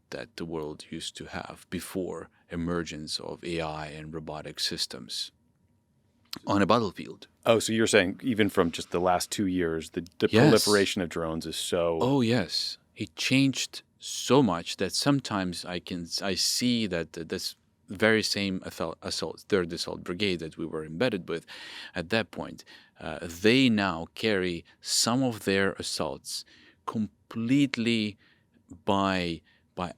S11: that the world used to have before emergence of AI and robotic systems on a battlefield.
S1: Oh, so you're saying even from just the last 2 years, the proliferation of drones is so...
S11: Oh, yes. It changed so much that sometimes I see that this very same third assault brigade that we were embedded with at that point, they now carry some of their assaults completely by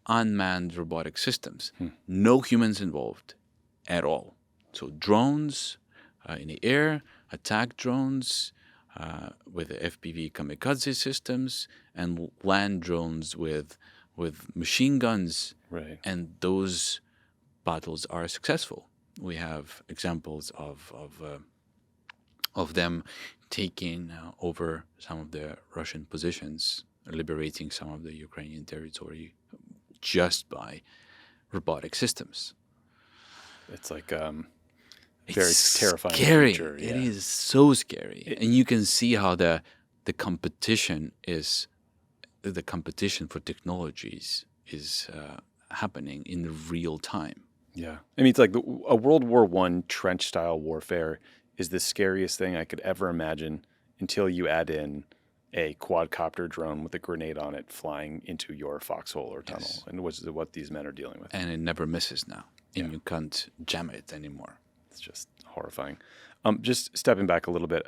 S11: unmanned robotic systems. No humans involved at all. So drones in the air, attack drones with the FPV kamikaze systems, and land drones with machine guns.
S1: Right.
S11: And those battles are successful. We have examples of them taking over some of the Russian positions, liberating some of the Ukrainian territory just by robotic systems.
S1: It's like very terrifying.
S11: Scary.
S1: Future, yeah.
S11: It is so scary. And you can see how the competition for technologies is happening in real time.
S1: Yeah. I mean, it's like a World War I trench-style warfare is the scariest thing I could ever imagine until you add in a quadcopter drone with a grenade on it flying into your foxhole or tunnel, and which is what these men are dealing with.
S11: And it never misses now, and you can't jam it anymore.
S1: It's just horrifying. Just stepping back a little bit,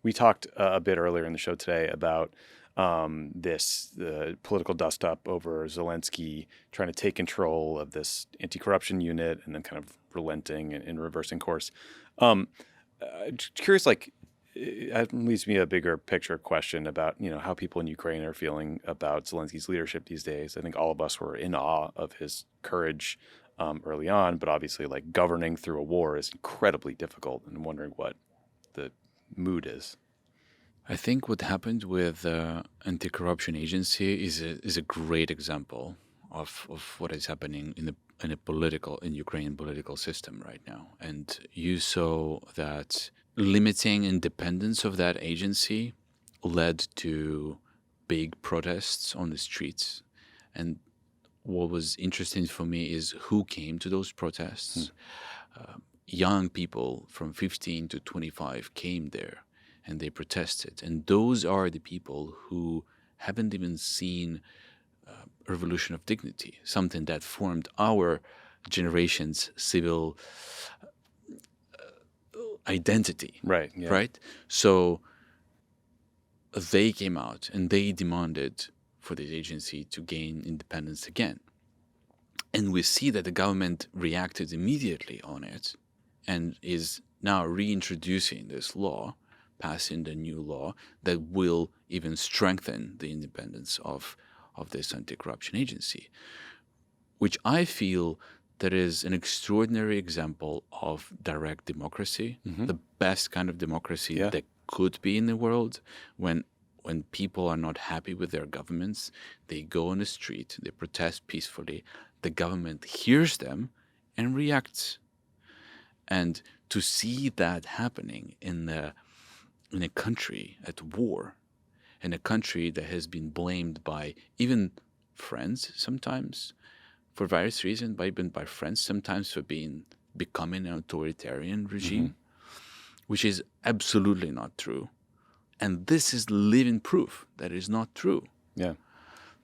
S1: we talked a bit earlier in the show today about the political dust-up over Zelensky trying to take control of this anti-corruption unit and then kind of relenting and reversing course. Curious, like, it leads me a bigger picture question about, how people in Ukraine are feeling about Zelensky's leadership these days. I think all of us were in awe of his courage early on, but obviously, like, governing through a war is incredibly difficult, and I'm wondering what the mood is.
S11: I think what happened with anti-corruption agency is a great example of what is happening in Ukrainian political system right now. And you saw that limiting independence of that agency led to big protests on the streets. And what was interesting for me is who came to those protests. Young people from 15 to 25 came there and they protested. And those are the people who haven't even seen a revolution of dignity, something that formed our generation's civil identity.
S1: Right. Yeah.
S11: Right? So they came out and they demanded for this agency to gain independence again. And we see that the government reacted immediately on it and is now reintroducing this law, passing the new law that will even strengthen the independence of this anti-corruption agency, which I feel that is an extraordinary example of direct democracy, the best kind of democracy that could be in the world. When people are not happy with their governments, they go on the street, they protest peacefully, the government hears them and reacts. And to see that happening in a country at war, in a country that has been blamed by even friends sometimes, for various reasons, even by friends sometimes for becoming an authoritarian regime, which is absolutely not true. And this is living proof that it is not true.
S1: Yeah.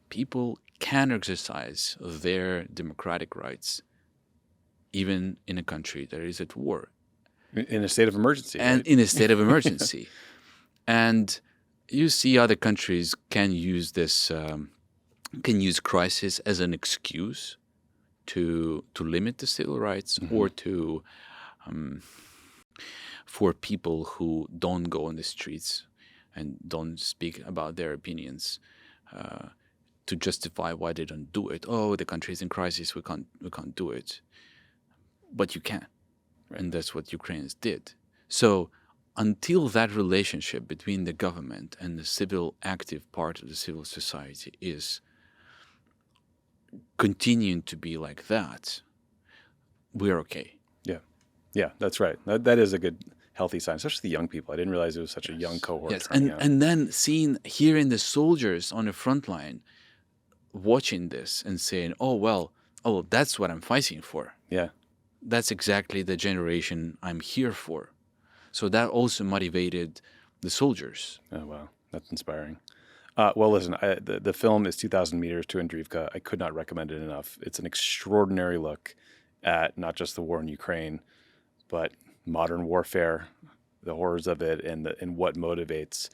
S11: People can exercise their democratic rights even in a country that is at war.
S1: In a state of emergency.
S11: And
S1: right?
S11: in a state of emergency. And you see other countries can use this, can use crisis as an excuse to limit the civil rights or to for people who don't go on the streets and don't speak about their opinions to justify why they don't do it. Oh, the country is in crisis, we can't do it. But you can. Right. And that's what Ukrainians did. So until that relationship between the government and the civil active part of the civil society is continuing to be like that, we're okay.
S1: Yeah. Yeah, that's right. That is a good, healthy sign, especially the young people. I didn't realize it was such a young cohort.
S11: Yes,
S1: turning out.
S11: and then hearing the soldiers on the front line watching this and saying, oh, that's what I'm fighting for.
S1: Yeah.
S11: That's exactly the generation I'm here for. So that also motivated the soldiers.
S1: Oh, wow. That's inspiring. Well, listen, the film is 2,000 Meters to Andriivka. I could not recommend it enough. It's an extraordinary look at not just the war in Ukraine, but modern warfare, the horrors of it, and what motivates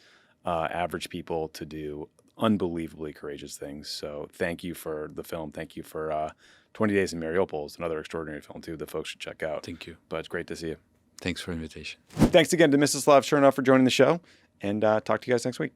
S1: average people to do unbelievably courageous things. So thank you for the film. Thank you for 20 Days in Mariupol. It's another extraordinary film, too, that folks should check out.
S11: Thank you.
S1: But it's great to see you.
S11: Thanks for the invitation.
S1: Thanks again to Mstyslav Chernov for joining the show, and talk to you guys next week.